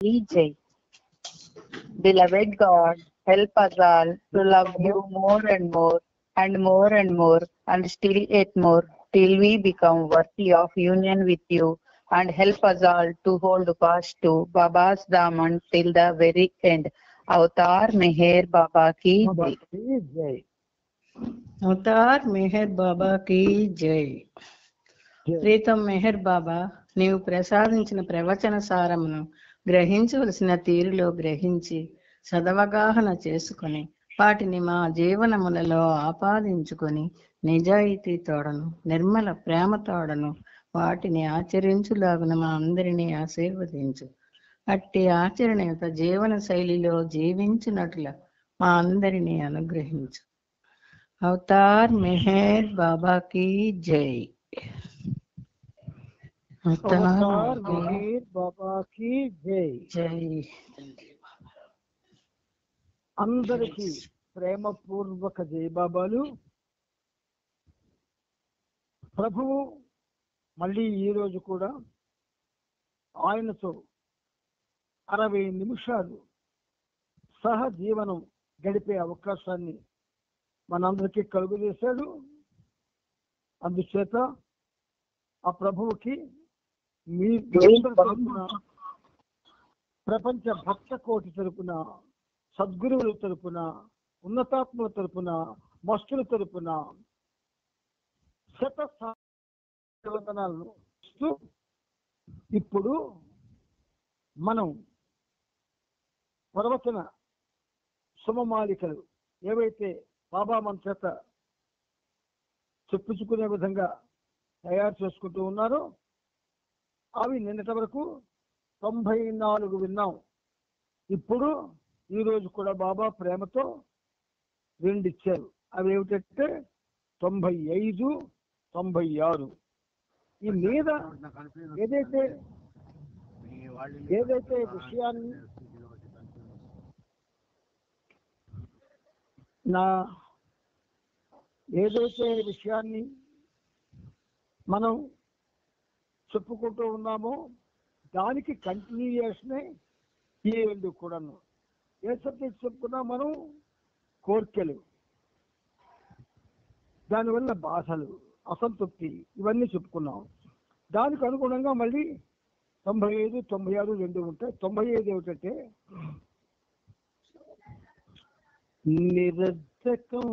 ki jai. Beloved God, help us all to love you more and more and more and more and still yet more till we become worthy of union with you, and help us all to hold fast to Baba's Daman till the very end. Avatar Meher Baba ki jai. Avatar Meher బాబాకి జై. ప్రీతం మెహర్ బాబా, నీవు ప్రసాదించిన ప్రవచన సారమును గ్రహించవలసిన తీరులో గ్రహించి సదవగాహన చేసుకొని వాటిని మా జీవనములలో ఆపాదించుకొని నిజాయితీ తోడను నిర్మల ప్రేమ తోడను వాటిని ఆచరించులాగున మా అందరినీ ఆశీర్వదించు. అట్టి ఆచరణయుత జీవన శైలిలో జీవించినట్ల మా అందరినీ అనుగ్రహించు. అవతార్ మెహర్ బాబా की जय. అవతార్ మెహర్ బాబా की जय. జై. అందరికీ ప్రేమపూర్వక జై బాబాలు. ప్రభువు మళ్ళీ ఈ రోజు కూడా ఆయనతో 60 నిమిషాలు సహజీవనం గడిపే అవకాశాన్ని మనందరికీ కలుగు చేశాడు. అందుచేత ఆ ప్రభువుకి మీ తరపున, ప్రపంచ భక్త కోటి తరపున, సద్గురువుల తరపున, ఉన్నతాత్మల తరపున, మస్తుల తరపున శతవందనాలను ఇస్తూ ఇప్పుడు మనం ప్రవచన సుమమాలికలు ఏవైతే బాబా మన చేత చెప్పుకునే విధంగా తయారు చేసుకుంటూ ఉన్నారో అవి నిన్నటి వరకు 94 విన్నాం. ఇప్పుడు ఈరోజు కూడా బాబా ప్రేమతో 2 ఇచ్చారు. అవి ఏమిటంటే 95, 96. ఈ మీద ఏదైతే విషయాన్ని మనం చెప్పుకుంటూ ఉన్నామో దానికి కంటిన్యూయేషనే ఈ 2 కూడాను. ఏ సబ్జెక్ట్ చెప్పుకున్నా మనం కోర్కెలు, దానివల్ల బాధలు, అసంతృప్తి ఇవన్నీ చెప్పుకున్నాం. దానికి అనుగుణంగా మళ్ళీ 95, 96 2 ఉంటాయి. 95 ఏమిటంటే నిరర్ధకం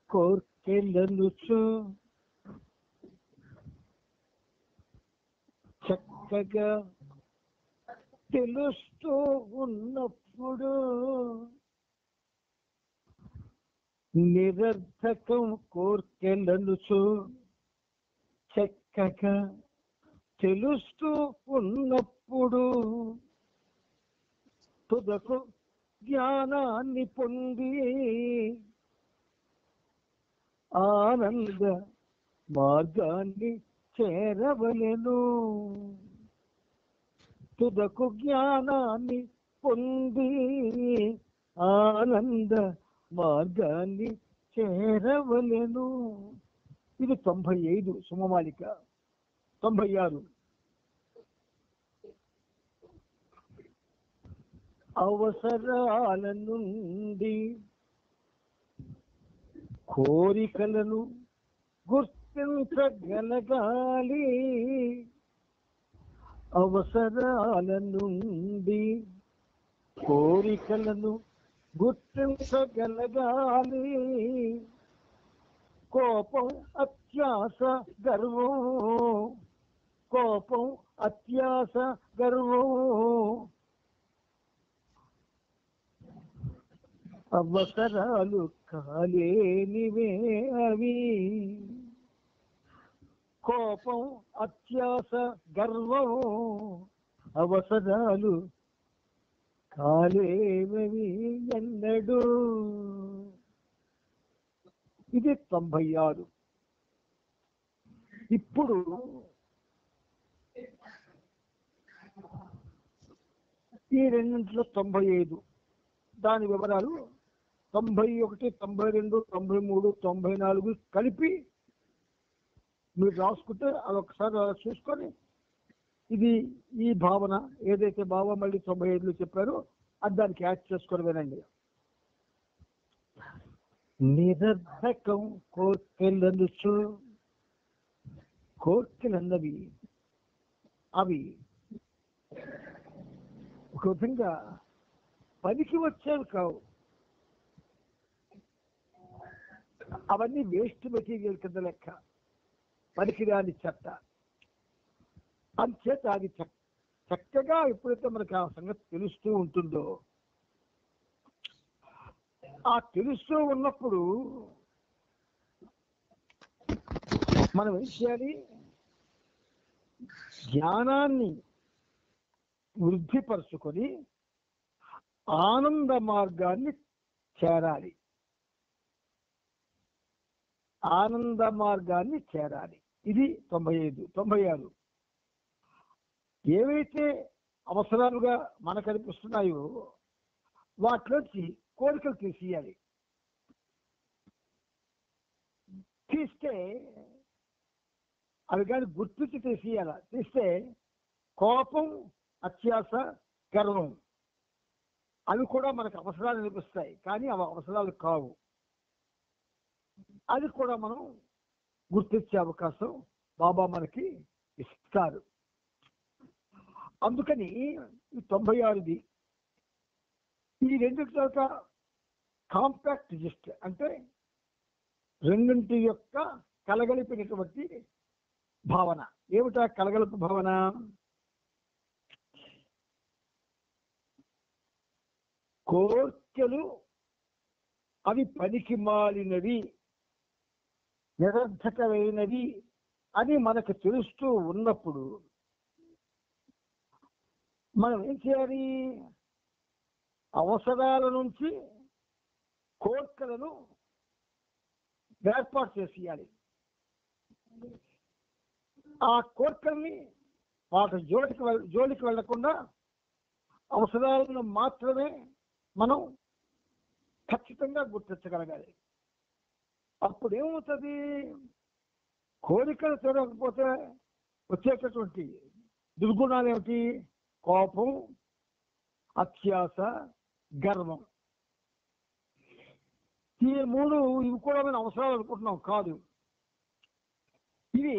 కోర్కెలనుచు చక్కగా తెలుస్తూ ఉన్నప్పుడు, నిరర్ధకం కోర్కెలనుచు చక్కగా తెలుస్తూ ఉన్నప్పుడు తుదకు జ్ఞానాన్ని పొంది ఆనంద మార్గాన్ని చేరవలెను. తుదకు జ్ఞానాన్ని పొంది ఆనంద మార్గాన్ని చేరవలెను. ఇది 95 సుమమాలిక. 96 అవసరాల నుండి కోరికలను గుర్తించగలగాలి. అవసరాల నుండి కోరికలను గుర్తించగలగాలి. కోపం, అత్యాస, గర్వం, కోపం, అత్యాస, గర్వం అవసరాలు కాలేనివే అవి. కోపం, అత్యాస, గర్వం అవసరాలు కాలేవవి ఎన్నడు. ఇది 96. ఇప్పుడు ఈ రెండింటిలో 95 దాని వివరాలు 91, 92, 93, 94 కలిపి మీరు రాసుకుంటే అదొకసారి చూసుకొని ఇది ఈ భావన ఏదైతే బాబా మళ్ళీ 95లో చెప్పారో అది దానికి యాడ్ చేసుకొని వినండి. నిరర్ధకం కోర్కెలనుచు, కోర్కెలన్నవి అవి ఒక విధంగా పనికి వచ్చేవి కావు. అవన్నీ వేస్ట్ మెటీరియల్ కింద లెక్క, పనికిరాని చెత్త. అంచేత అది చక్కగా ఎప్పుడైతే మనకు ఆ సంగతి తెలుస్తూ ఉంటుందో, ఆ తెలుస్తూ ఉన్నప్పుడు మనం ఏం చేయాలి? జ్ఞానాన్ని వృద్ధిపరుచుకొని ఆనంద మార్గాన్ని చేరాలి. ఆనంద మార్గాన్ని చేరాలి. ఇది 95, 96. ఏవైతే అవసరాలుగా మనకు అనిపిస్తున్నాయో వాటిలోంచి కోరికలు తీసేయాలి. తీస్తే అవి కానీ గుర్తించి తీసేయాల. తీస్తే కోపం, అత్యాస, గర్వం అవి కూడా మనకు అవసరాలు అనిపిస్తాయి, కానీ అవి అవసరాలు కావు. అది కూడా మనం గుర్తించే అవకాశం బాబా మనకి ఇస్తారు. అందుకని ఈ 96ది ఈ రెండింటి యొక్క కాంపాక్ట్ లిస్ట్, అంటే రెండింటి యొక్క కలగలిపినటువంటి భావన. ఏమిటా కలగలుపు భావన? కోర్కెలు అవి పనికి మాలినవి, నిరర్థకమైనవి అని మనకు తెలుస్తూ ఉన్నప్పుడు మనం ఏం చేయాలి? అవసరాల నుంచి కోర్కెలను ఏర్పాటు చేసేయాలి. ఆ కోర్కెల్ని వాటి జోలికి వెళ్లకుండా అవసరాలను మాత్రమే మనం ఖచ్చితంగా గుర్తించగలగాలి. అప్పుడు ఏమవుతుంది? కోరికలు తీరకపోతే వచ్చేటటువంటి దుర్గుణాలు ఏమిటి? కోపం, అత్యాస, గర్వం. ఈ మూడు ఇవి కూడా మనం అవసరాలు అనుకుంటున్నాం, కాదు. ఇవి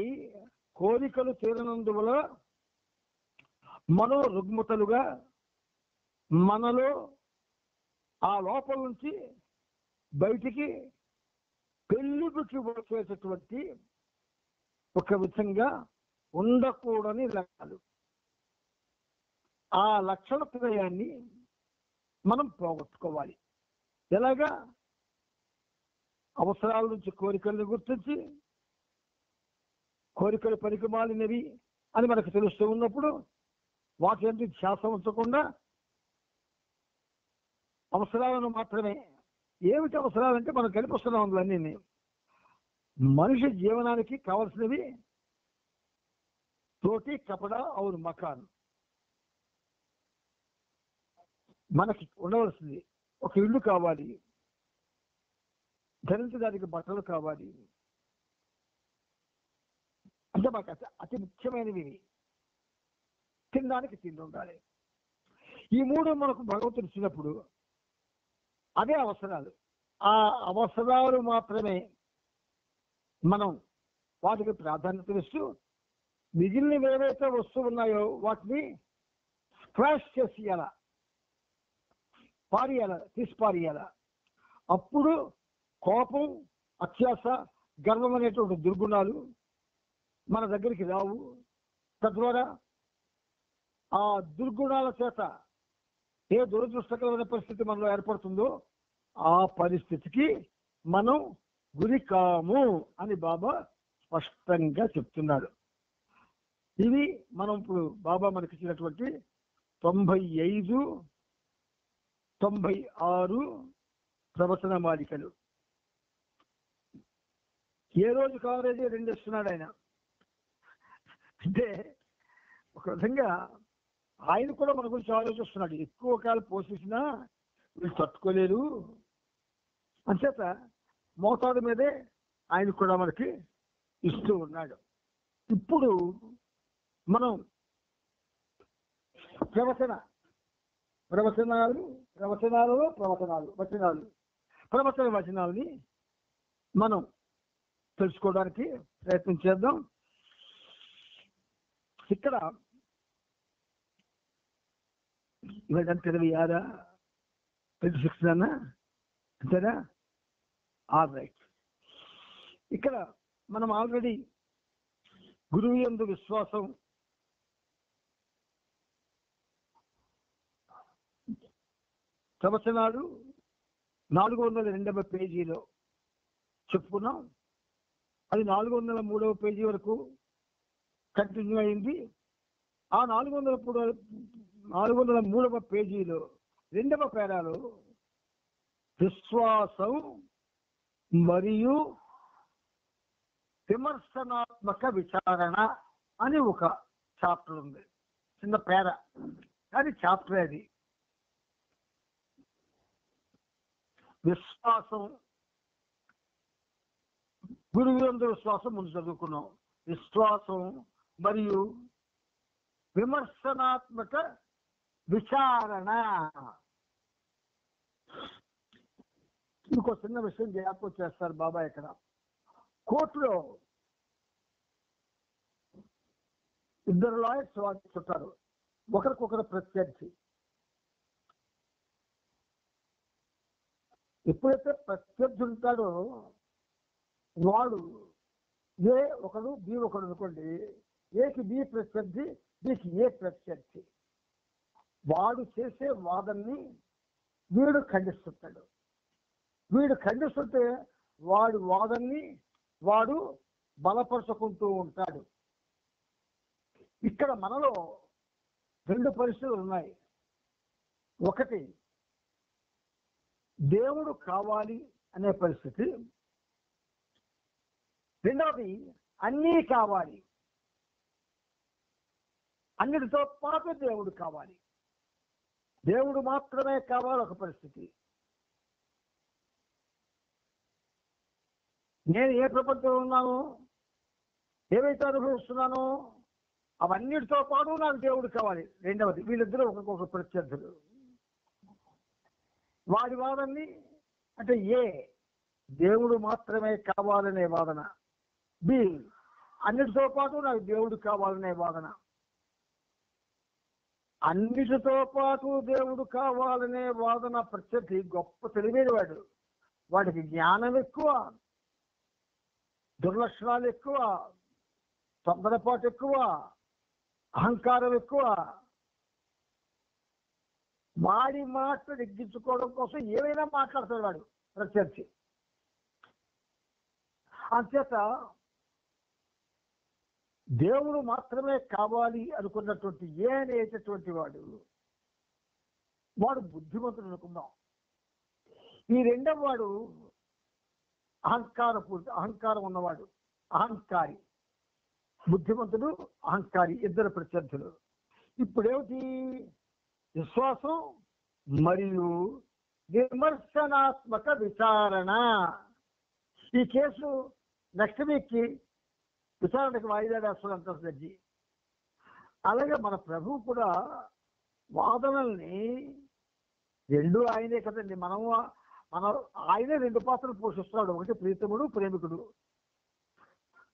కోరికలు తీరనందువల్ల మనో రుగ్మతలుగా మనలో ఆ లోపల నుంచి బయటికి పెళ్ళికి వచ్చేటటువంటి ఒక విధంగా ఉండకూడని లక్షణాలు. ఆ లక్షణ త్రయాన్ని మనం పోగొట్టుకోవాలి. ఎలాగా? అవసరాల నుంచి కోరికలను గుర్తించి, కోరికలు పనికి మాలినవి అని మనకు తెలుస్తూ ఉన్నప్పుడు వాటి నుండి ధ్యాస ఉంచకుండా అవసరాలను మాత్రమే. ఏమిటి అవసరాలంటే మనకు కనిపిస్తున్నాం అందువన్నీ. మనిషి జీవనానికి కావలసినవి రోటీ, కపడా ఔర్ మకాన్. మనకి ఉండవలసింది ఒక ఇల్లు కావాలి, ధరించడానికి బట్టలు కావాలి. అంటే మాకు అతి ముఖ్యమైనవి. తినడానికి తిండి ఉండాలి. ఈ మూడు మనకు భగవంతుడు ఇచ్చినప్పుడు అదే అవసరాలు. ఆ అవసరాలు మాత్రమే మనం వాటికి ప్రాధాన్యత ఇస్తూ మిగిలిన ఏవైతే వస్తువులు ఉన్నాయో వాటిని స్క్రాష్ చేసేయాల, పారేయాల, తీసి పారేయాల. అప్పుడు కోపం, అత్యాస, గర్వం అనేటువంటి దుర్గుణాలు మన దగ్గరికి రావు. తద్వారా ఆ దుర్గుణాల చేత ఏ దురదృష్టకరమైన పరిస్థితి మనలో ఏర్పడుతుందో ఆ పరిస్థితికి మనం గురి కాము అని బాబా స్పష్టంగా చెప్తున్నాడు. ఇవి మనం ఇప్పుడు బాబా మనకి ఇచ్చినటువంటి 95, 96 ప్రవచన మాలికలు. ఏ రోజు కావరేజీ 2 ఇస్తున్నాడు ఆయన. అంటే ఒక విధంగా ఆయన కూడా మన గురించి ఆలోచిస్తున్నాడు. ఎక్కువ కాలం పోషించినా వీళ్ళు తట్టుకోలేరు అంచేత మోతాదు మీదే ఆయన కూడా మనకి ఇస్తూ ఉన్నాడు. ఇప్పుడు మనం ప్రవచన వచనాలని మనం తెలుసుకోవడానికి ప్రయత్నం చేద్దాం. ఇక్కడ ఇవాళ 26 26 అన్నా అంతేనా? All right. ఇక్కడ మనం ఆల్రెడీ గురువు యందు విశ్వాసం ప్రవచనాలు 402వ పేజీలో చెప్పుకున్నాం. అది 403వ పేజీ వరకు కంటిన్యూ అయింది. ఆ 403వ పేజీలో 2వ పేరాలో విశ్వాసం మరియు విమర్శనాత్మక విచారణ అని ఒక చాప్టర్ ఉంది. చిన్న పేర, అది చాప్టర్. అది విశ్వాసం, గురువు యందు విశ్వాసం ముందు చదువుకున్నాం. విశ్వాసం మరియు విమర్శనాత్మక విచారణ. ఇంకో చిన్న విషయం జ్ఞాపకం చేస్తారు బాబా. ఇక్కడ కోర్టులో ఇద్దరు లాయర్స్ వాదిస్తుంటారు, ఒకరికొకరు ప్రత్యర్థి. ఎప్పుడైతే ప్రత్యర్థి ఉంటాడో వాడు ఏ ఒకడు బి ఒకడు అనుకోండి, ఏకి బి ప్రత్యర్థి, బికి ఏ ప్రత్యర్థి. వాడు చేసే వాదనని వీడు ఖండిస్తుంటాడు. వీడు ఖండిస్తుంటే వాడు వాదనని వాడు బలపరుచుకుంటూ ఉంటాడు. ఇక్కడ మనలో 2 పరిస్థితులు ఉన్నాయి. ఒకటి దేవుడు కావాలి అనే పరిస్థితి, రెండవది అన్నీ కావాలి, అన్నిటితో పాటు దేవుడు కావాలి, దేవుడు మాత్రమే కావాలి ఒక పరిస్థితి. నేను ఏ ప్రపంచంలో ఉన్నాను, ఏవైతే అనుభవిస్తున్నానో అవన్నిటితో పాటు నాకు దేవుడు కావాలి. రెండవది, వీళ్ళిద్దరూ ఒకరికొక ప్రత్యర్థులు. వాడి వాదనని అంటే ఏ దేవుడు మాత్రమే కావాలనే వాదన, బి అన్నిటితో పాటు నాకు దేవుడు కావాలనే వాదన. అన్నిటితో పాటు దేవుడు కావాలనే వాదన ప్రత్యర్థి గొప్ప తెలివైన వాడు. వాడికి జ్ఞానం ఎక్కువ, దుర్లక్షణాలు ఎక్కువ, తొందరపాటు ఎక్కువ, అహంకారం ఎక్కువ. వాడి మాట నెగ్గించుకోవడం కోసం ఏమైనా మాట్లాడతాడు వాడు ప్రత్యర్థి. అంచేత దేవుడు మాత్రమే కావాలి అనుకున్నటువంటి ఏ అనేటటువంటి వాడు బుద్ధిమంతుడు అనుకుందాం. ఈ రెండవ వాడు అహంకారం ఉన్నవాడు, అహంకారి. బుద్ధిమంతుడు, అహంకారి, ఇద్దరు ప్రత్యర్థులు. ఇప్పుడేమిటి? విశ్వాసం మరియు విమర్శనాత్మక విచారణ. ఈ కేసు నెక్స్ట్ వీక్కి విచారణకు వాయిదా వేస్తున్నంత జడ్జి. అలాగే మన ప్రభువు కూడా వాదనల్ని రెండు ఆయనే కదండి. మన ఆయనే 2 పాత్రలు పోషిస్తున్నాడు. ఒకటి ప్రీతముడు, ప్రేమికుడు.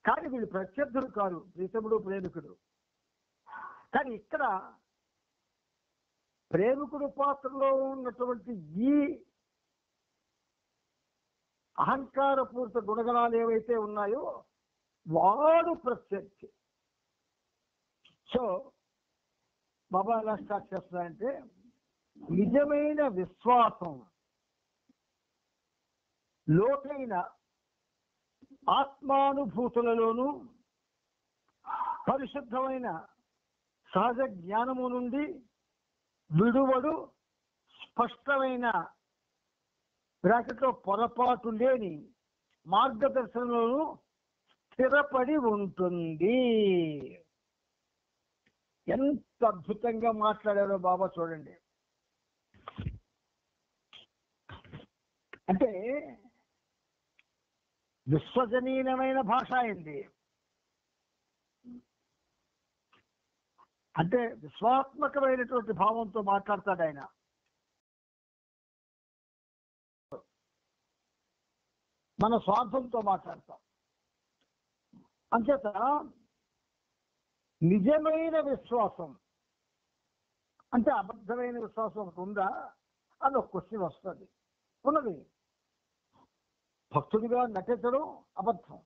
కానీ వీళ్ళు ప్రత్యర్థులు కాదు, ప్రీతముడు, ప్రేమికుడు. కానీ ఇక్కడ ప్రేమికుడు పాత్రలో ఉన్నటువంటి ఈ అహంకారపూరిత గుణగణాలు ఏవైతే ఉన్నాయో వాడు ప్రత్యర్థి. సో బాబా ఎలా స్టార్ట్ చేస్తున్నారంటే, నిజమైన విశ్వాసం లోతైన ఆత్మానుభూతులలోనూ పరిశుద్ధమైన సహజ జ్ఞానము నుండి విడువడు స్పష్టమైన బ్రాకెట్లో పొరపాటు లేని మార్గదర్శనంలో స్థిరపడి ఉంటుంది. ఎంత అద్భుతంగా మాట్లాడారో బాబా చూడండి. అంటే విశ్వజనీయమైన భాష అయింది. అంటే విశ్వాత్మకమైనటువంటి భావంతో మాట్లాడతాడు ఆయన. మన స్వార్థంతో మాట్లాడతాం. అంచేత నిజమైన విశ్వాసం అంటే అబద్ధమైన విశ్వాసం ఒకటి ఉందా అని ఒక క్వశ్చన్ వస్తుంది. ఉన్నది. భక్తుడిగా నటించడం అబద్ధం,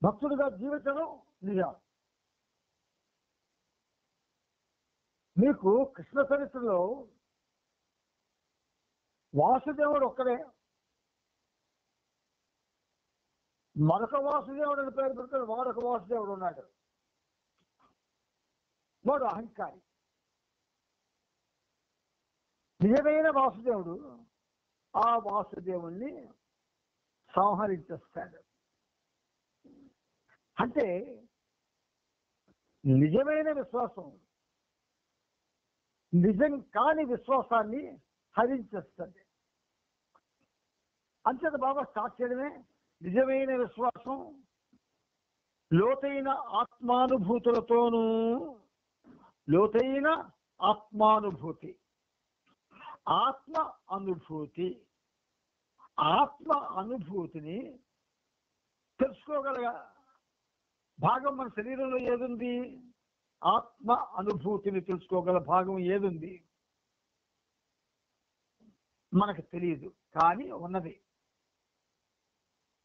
భక్తుడిగా జీవించడం నిజం. మీకు కృష్ణ చరిత్రలో వాసుదేవుడు ఒక్కడే, మరొక వాసుదేవుడు అని పేరు పెడతాడు. మరొక వాసుదేవుడు ఉన్నాడు, వాడు అహంకారి. నిజమైన వాసుదేవుడు ఆ వాసుదేవుణ్ణి సంహరించేస్తాడు. అంటే నిజమైన విశ్వాసం నిజం కాని విశ్వాసాన్ని హరించేస్తుంది. అంచేత బాబా స్టార్ట్ చేయడమే నిజమైన విశ్వాసం లోతైన ఆత్మానుభూతులతోనూ, లోతైన ఆత్మానుభూతి, ఆత్మ అనుభూతి, ఆత్మ అనుభూతిని తెలుసుకోగల భాగం మన శరీరంలో ఏదుంది? ఆత్మ అనుభూతిని తెలుసుకోగల భాగం ఏదుంది? మనకు తెలియదు, కానీ ఉన్నది,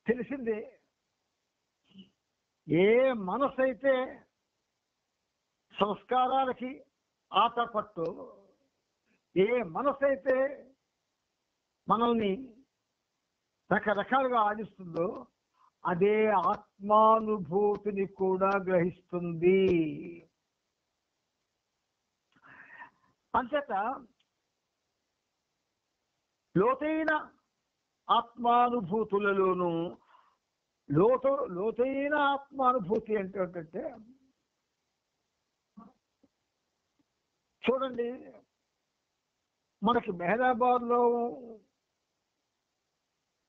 తెలిసిందే. ఏ మనసు అయితే సంస్కారాలకి ఆటపట్టు, ఏ మనసు అయితే మనల్ని రకరకాలుగా ఆడిస్తుందో అదే ఆత్మానుభూతిని కూడా గ్రహిస్తుంది. అంచేత లోతైన ఆత్మానుభూతులలోనూ లోతైన ఆత్మానుభూతి ఏంటంటే, చూడండి, మనకి మెహరాబాద్లో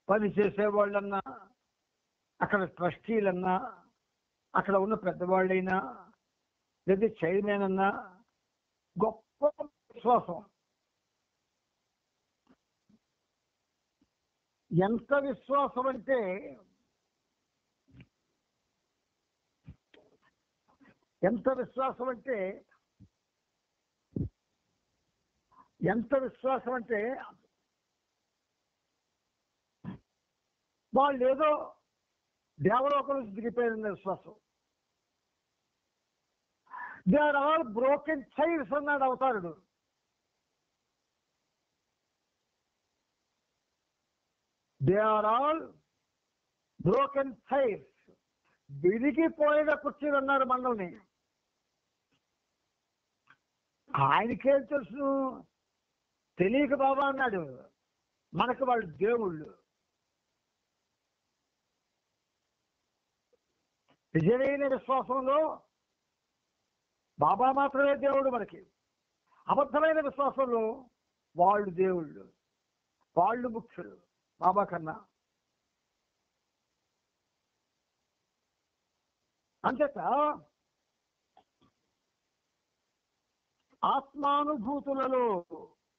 పనిచేసే వాళ్ళన్నా, అక్కడ ట్రస్టీలన్నా, అక్కడ ఉన్న పెద్దవాళ్ళైనా, లేదా చైర్మన్ అన్నా గొప్ప విశ్వాసం. ఎంత విశ్వాసం అంటే ఎంత విశ్వాసం అంటే వాళ్ళు ఏదో దేవలోకం నుంచి దిగిపోయిన విశ్వాసం. They are all broken chairs అన్నాడు అవతారుడు. They are all broken chairs, విరిగిపోయిన కుర్చీలు అన్నారు మనల్ని. ఆయనకేం తెలుసు? తెలియక బాబా అన్నాడు. మనకు వాళ్ళు దేవుళ్ళు. నిజమైన విశ్వాసంలో బాబా మాత్రమే దేవుడు మనకి. అబద్ధమైన విశ్వాసంలో వాళ్ళు దేవుళ్ళు, వాళ్ళు ముఖ్యులు బాబా కన్నా. అంచేత ఆత్మానుభూతులలో,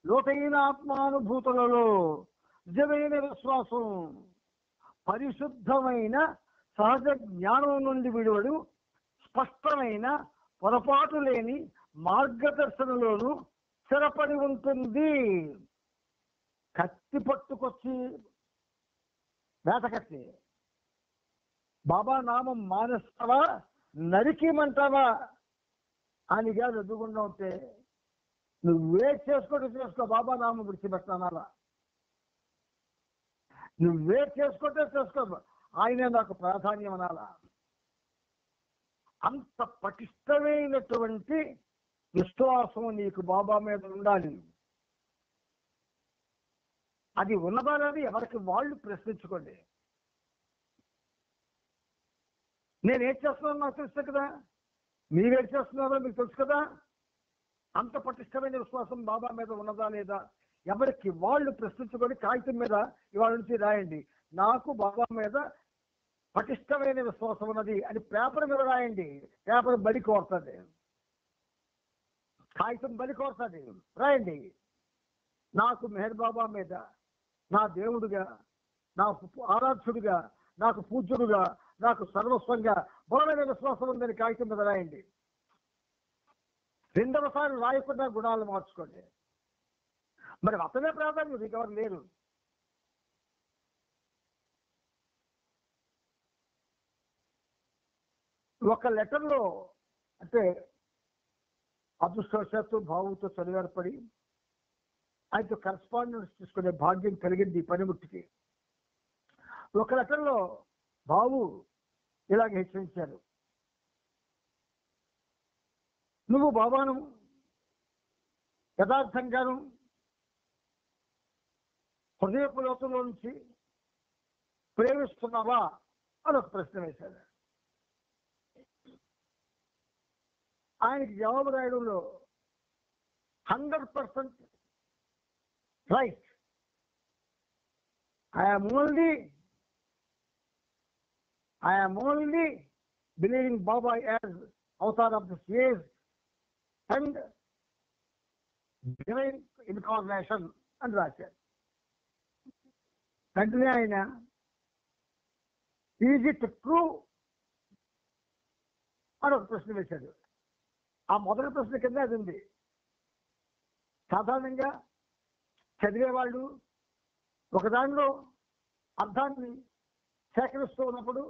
లోతైన ఆత్మానుభూతులలో నిజమైన విశ్వాసం పరిశుద్ధమైన సహజ జ్ఞానం నుండి విడువడు స్పష్టమైన పొరపాటు లేని మార్గదర్శనలోనూ స్థిరపడి ఉంటుంది. కత్తి పట్టుకొచ్చి వేటకత్తి బాబా నామం మానేస్తావా, నరికిమంటావా అని కాదు ఎదుగుండా ఉంటే నువ్వే చేసుకో, బాబా నామం విడిచిపెట్టానాలా, నువ్వే చేసుకో, ఆయనే నాకు ప్రాధాన్యం అనాలా. అంత పటిష్టమైనటువంటి విశ్వాసం నీకు బాబా మీద ఉండాలి. అది ఉన్నదాలని ఎవరికి వాళ్ళు ప్రశ్నించుకోండి. నేనేం చేస్తున్నానో నాకు తెలుసు కదా, మీరేం చేస్తున్నారో మీకు తెలుసు కదా. అంత పటిష్టమైన విశ్వాసం బాబా మీద ఉన్నదా లేదా ఎవరికి వాళ్ళు ప్రశ్నించుకొని కాగితం మీద ఇవాళ నుంచి రాయండి, నాకు బాబా మీద పటిష్టమైన విశ్వాసం ఉన్నది అని పేపర్ మీద రాయండి. పేపర్ బలి కోరుతుంది, కాగితం బలి కోరుతుంది. రాయండి, నాకు మెహర్ బాబా మీద నా దేవుడుగా, నాకు ఆరాధ్యుడిగా, నాకు పూజ్యుడుగా, నాకు సర్వస్వంగా బలమైన విశ్వాసం ఉందని కాగితం మీద రాయండి. రెండవసారి రాయకుండా గుణాలు మార్చుకోండి. మరి అతనే ప్రాధాన్యం, మీకు ఎవరు లేరు. ఒక లెటర్లో అంటే అదృష్టవశాత్తు భావుతో చదివేర్పడి ఆయనతో కరస్పాండెన్స్ తీసుకునే భాగ్యం కలిగింది ఈ పనిముట్టికి. ఒక లెటర్లో బాబు ఇలాగ హెచ్చరించారు, నువ్వు బాబాను యథార్థంగాను హృదయపు లోతులో నుంచి ప్రేమిస్తున్నావా అని ఒక ప్రశ్న వేశాడు. ఆయనకి జవాబు రాయడంలో 100% right. I'm only believing Baba as Avatar of this age and divine incarnation అని రాశారు. వెంటనే ఆయన ఈజ్ ఇట్ ట్రూ అని ఒక ప్రశ్న వేశాడు. ఆ మొదటి ప్రశ్న కింద అది ఉంది. సాధారణంగా చదివేవాళ్ళు ఒకదానిలో అర్థాన్ని సేకరిస్తూ ఉన్నప్పుడు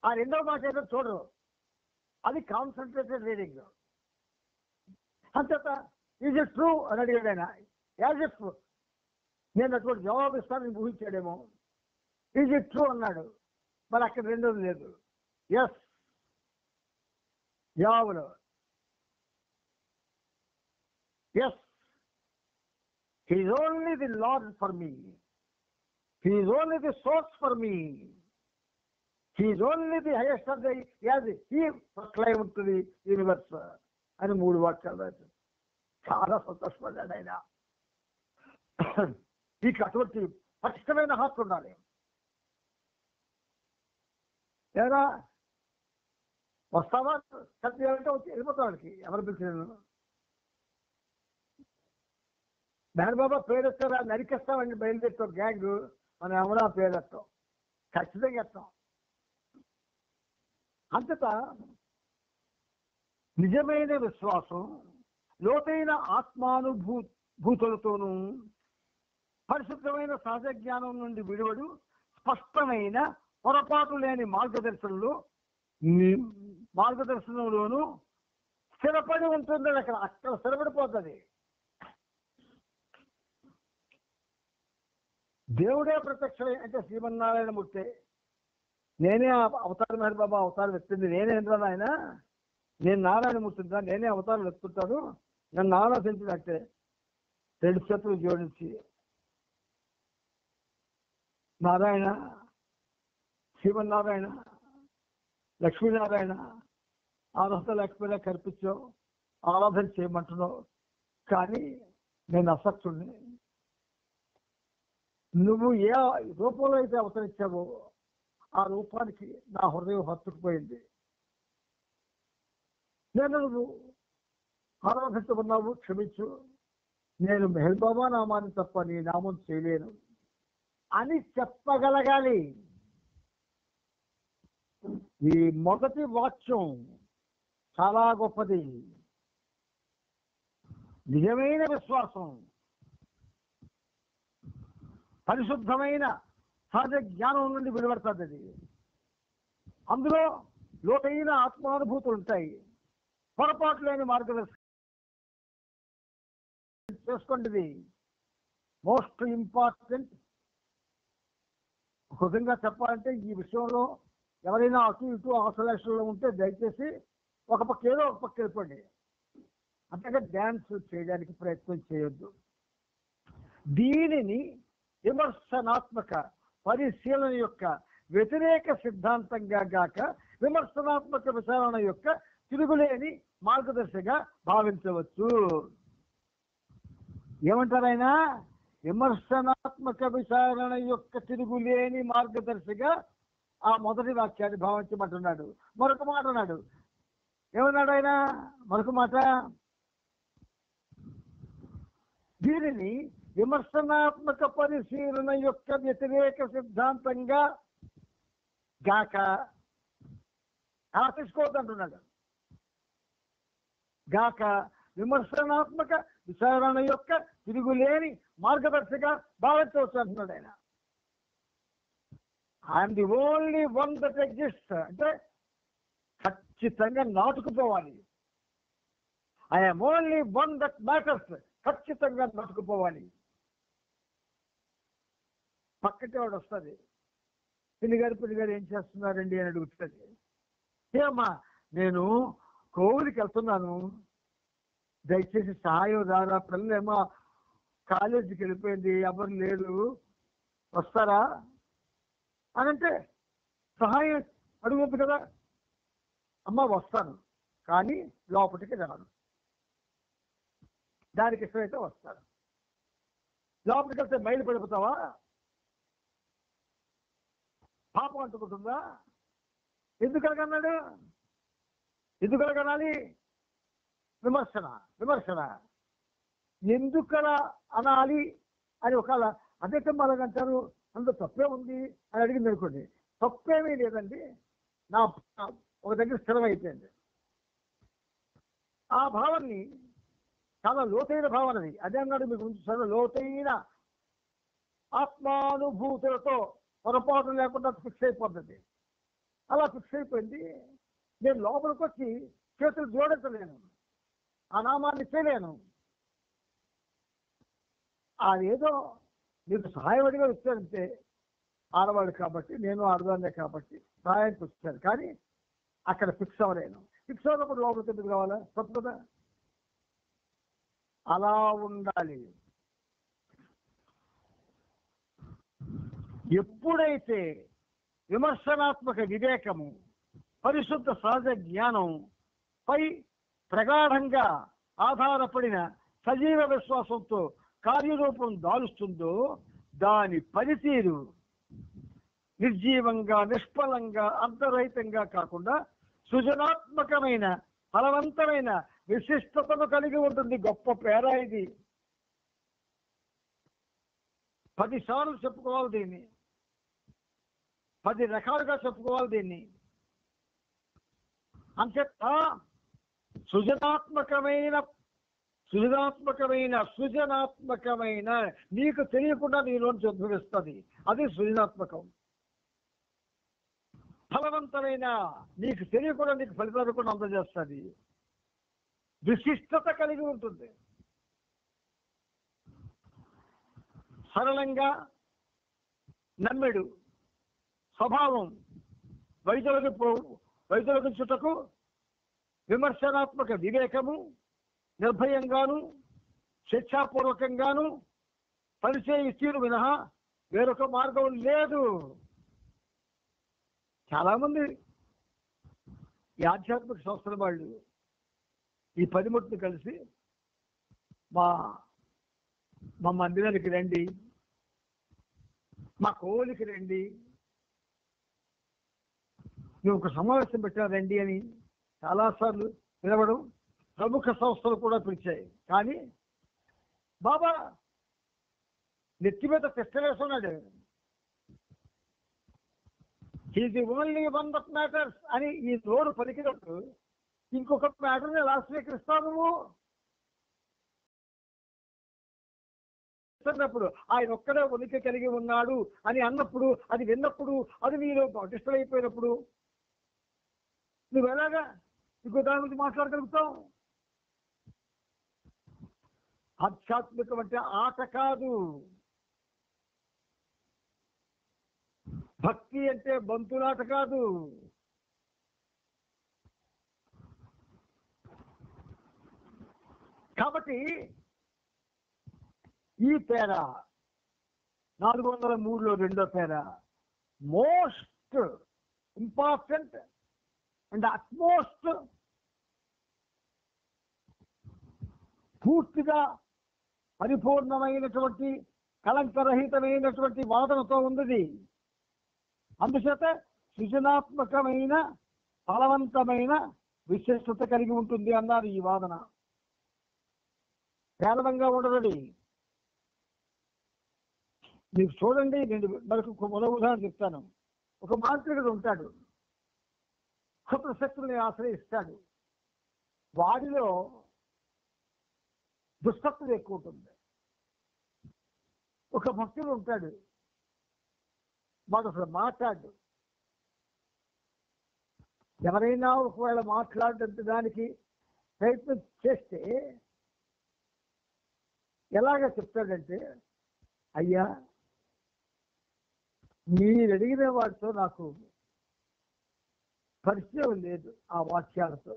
ఆ రెండవ మాట ఏదో చూడరు, అది కాన్సన్ట్రేటెడ్ రీడింగ్. అంతేత ఈజ్ ఇట్ ట్రూ అని అడిగాడు ఆయన. యాజ్ ఇట్ నేను అటువంటి జవాబు ఇస్తానని ఊహించాడేమో. ఈజ్ ఇట్ ట్రూ అన్నాడు, మరి అక్కడ రెండోది లేదు. ఎస్ జవాబులో yes, he is only the Lord for me, he is only the source for me, he is only the highest of the, as he proclaimed to the universe అని 3 వాక్యాలు రాశారు. చాలా సంతోషపడ్డాడు ఆయన. నీకు అటువంటి పటిష్టమైన హార్ట్ ఉండాలి. ఏరా వస్తావా చదివాలంటే వచ్చి వెళ్ళిపోతావాడికి ఎవరు పిలిచిన. మెహర్ బాబా పేరెత్తారా నరికేస్తామండి, బయలుదేరుతాం గ్యాంగ్, మనం ఎవరో పేరెత్తాం, ఖచ్చితంగా ఎత్తాం. అంతటా నిజమైన విశ్వాసం లోతైన ఆత్మానుభూతులతోనూ పరిశుద్ధమైన సహజ జ్ఞానం నుండి విడివడు స్పష్టమైన పొరపాటు లేని మార్గదర్శనంలోనూ స్థిరపడి ఉంటుంది. అక్కడ స్థిరపడిపోతుంది. దేవుడే ప్రత్యక్షమే అంటే శ్రీమన్నారాయణమూర్తి. నేనే అవతార మెహర్ బాబా అవతారం ఎత్తింది నేనే ఎందుకు ఆయన, నేను నారాయణమూర్తిదా, నేనే అవతారం ఎత్తుంటాను, నన్ను ఆరాధించినట్టే 2 చేతులు జోడించి నారాయణ, శ్రీమన్నారాయణ, లక్ష్మీనారాయణ ఆరాధన లేకపోయినా కల్పించావు, ఆరాధన చేయమంటున్నావు, కానీ నేను అసక్తుడిని. నువ్వు ఏ రూపంలో అయితే అవతరించావో ఆ రూపానికి నా హృదయం హత్తుకుపోయింది. నువ్వు ఆరాధించుకున్నావు, క్షమించు, నేను మెహర్ బాబా నామాన్ని తప్ప నీ నామం చేయలేను అని చెప్పగలగాలి. ఈ మొదటి వాక్యం చాలా గొప్పది. నిజమైన విశ్వాసం పరిశుద్ధమైన సహజ జ్ఞానం నుండి వెలువడుతుంది. అది అందులో లోతైన ఆత్మానుభూతులు ఉంటాయి. పొరపాటు లేని మార్గదర్శనం చేసుకోండి. Most important. ఒక విధంగా చెప్పాలంటే ఈ విషయంలో ఎవరైనా అటు ఇటు ఆసలేషన్లో ఉంటే దయచేసి ఒక పక్క ఏదో ఒక పక్క వెళ్ళిపోండి. అంతగా డ్యాన్స్ చేయడానికి ప్రయత్నం చేయొద్దు. దీనిని విమర్శనాత్మక పరిశీలన యొక్క వ్యతిరేక సిద్ధాంతంగా గాక విమర్శనాత్మక విచారణ యొక్క తిరుగులేని మార్గదర్శిగా భావించవచ్చు. ఏమంటారు ఆయన? విమర్శనాత్మక విచారణ యొక్క తిరుగులేని మార్గదర్శిగా ఆ మొదటి వాక్యాన్ని భావించమంటున్నాడు. మరొక మాట అన్నాడు. ఏమన్నాడు ఆయన? మరొక మాట, దీనిని విమర్శనాత్మక పరిశీలన యొక్క వ్యతిరేక సిద్ధాంతంగా గాక తీసుకోవద్దంటున్నాడు. గాక విమర్శనాత్మక విచారణ యొక్క తిరుగులేని మార్గదర్శిగా భావించవచ్చు అంటున్నాడు ఆయన. I'm the only one that exist అంటే ఖచ్చితంగా నాటుకుపోవాలి. I'm only one that matters ఖచ్చితంగా నాటుకుపోవాలి. పక్కటి వాడు వస్తుంది, పిల్లిగారు ఏం చేస్తున్నారండి అని అడుగుతుంది. ఏమ్మా, నేను కోవిలికి వెళ్తున్నాను, దయచేసి సహాయం రారా, పిల్లలేమో కాలేజీకి వెళ్ళిపోయింది, ఎవరు లేరు, వస్తారా అని అంటే సహాయం అడుగుతుంది కదా. అమ్మ వస్తాను, కానీ లోపలికి రాను, దానికి ఇష్టమైతే వస్తాను. లోపలికి వెళ్తే మైలు పడిపోతావా? పాపం అంటుకుంటుందా? ఎందుకు అడగన్నాడు? ఎందుకు అడగనాలి? విమర్శన ఎందుకలా అనాలి అని ఒకవేళ అదే అలాగంటారు, అందులో తప్పే ఉంది అని అడిగింది అనుకోండి, తప్పేమీ లేదండి, నా ఒక దగ్గర స్థిరమైపోయింది. ఆ భావాన్ని చాలా లోతైన భావనది. అదే అన్నాడు మీకు చాలా లోతైన ఆత్మానుభూతులతో పొరపాటు లేకుండా ఫిక్స్ అయిపోతుంది. అలా ఫిక్స్ అయిపోయింది. నేను లోపలికి వచ్చి చేతులు జోడించలేను, ఆ నామాన్ని చేయలేను. అదేదో మీకు సహాయం అడిగా వచ్చారంటే, ఆడవాళ్ళు కాబట్టి, నేను ఆడదాన్నే కాబట్టి సహాయానికి వచ్చాను, కానీ అక్కడ ఫిక్స్ అవ్వలేను. ఫిక్స్ అవ్వనప్పుడు లోపలికి ఎందుకు కావాలా? తప్పు కదా. అలా ఉండాలి. ఎప్పుడైతే విమర్శనాత్మక వివేకము, పరిశుద్ధ సహజ జ్ఞానం పై ప్రగాఢంగా ఆధారపడిన సజీవ విశ్వాసంతో కార్యరూపం దాలుస్తుందో, దాని పనితీరు నిర్జీవంగా, నిష్ఫలంగా, అర్థరహితంగా కాకుండా సృజనాత్మకమైన, ఫలవంతమైన విశిష్టతను కలిగి ఉంటుంది. గొప్ప పేర ఇది. 10 సార్లు చెప్పుకోవాలి దీన్ని, 10 రకాలుగా చెప్పుకోవాలి దీన్ని. అంచేత సృజనాత్మకమైన నీకు తెలియకుండా నీలోంచి ఉద్భవిస్తుంది. అది సృజనాత్మకం. ఫలవంతమైన నీకు తెలియకుండా నీకు ఫలితాలు కూడా అందజేస్తుంది. విశిష్టత కలిగి ఉంటుంది. సరళంగా నమ్మెడు స్వభావం వైదొలగించుటకు విమర్శనాత్మక వివేకము నిర్భయంగాను శిక్షాపూర్వకంగాను పనిచేయ తీరు మినహా వేరొక మార్గం లేదు. చాలామంది ఈ ఆధ్యాత్మిక సంస్థల వాళ్ళు ఈ 10 ముట్లు కలిసి మా మందిరానికి రండి, మా కోవిలికి రండి, నువ్వు ఒక సమావేశం పెట్టారండి అని చాలాసార్లు పిలవడం ప్రముఖ సంస్థలు కూడా పిలిచాయి. కానీ బాబా నెత్తి మీద తెస్తలేస్తున్నాడు. Is the only one that matters అని ఈ నోరు పలికినప్పుడు ఇంకొక మ్యాటర్ని ఎలా స్వీకరిస్తావు నువ్వు? అన్నప్పుడు ఆయన ఒక్కడే ఉనికి కలిగి ఉన్నాడు అని అన్నప్పుడు, అది విన్నప్పుడు, అది నీలో పటిష్టమైపోయినప్పుడు నువ్వు ఎలాగా ఇంకో దాని గురించి మాట్లాడగలుగుతావు? ఆధ్యాత్మికం అంటే ఆట కాదు. భక్తి అంటే బంతులాట కాదు. కాబట్టి ఈ పేర 403లో 2వ పేర మోస్ట్ ఇంపార్టెంట్ అండ్ అట్మోస్ట్ పూర్తిగా పరిపూర్ణమైనటువంటి కలంకరహితమైనటువంటి వాదనతో ఉన్నది. అందుచేత సృజనాత్మకమైన ఫలవంతమైన విశిష్టత కలిగి ఉంటుంది అన్నారు ఈ వాదన. కేవలంగా ఉండదండి. మీరు చూడండి, నేను మనకు మొదటి ఉదాహరణ చెప్తాను. ఒక మాంత్రికుడు ఉంటాడు, క్షుద్ర శక్తుల్ని ఆశ్రయిస్తాడు. వాడిలో దుష్టత్వం ఎక్కువ ఉంటుంది. ఒక భక్తుడు ఉంటాడు, వాడు అసలు మాట్లాడు. ఎవరైనా ఒకవేళ మాట్లాడడానికి ప్రయత్నం చేస్తే ఎలాగ చెప్తాడంటే, అయ్యా మీరు అడిగిన వాటితో నాకు పరిచయం లేదు, ఆ వాక్యాలతో.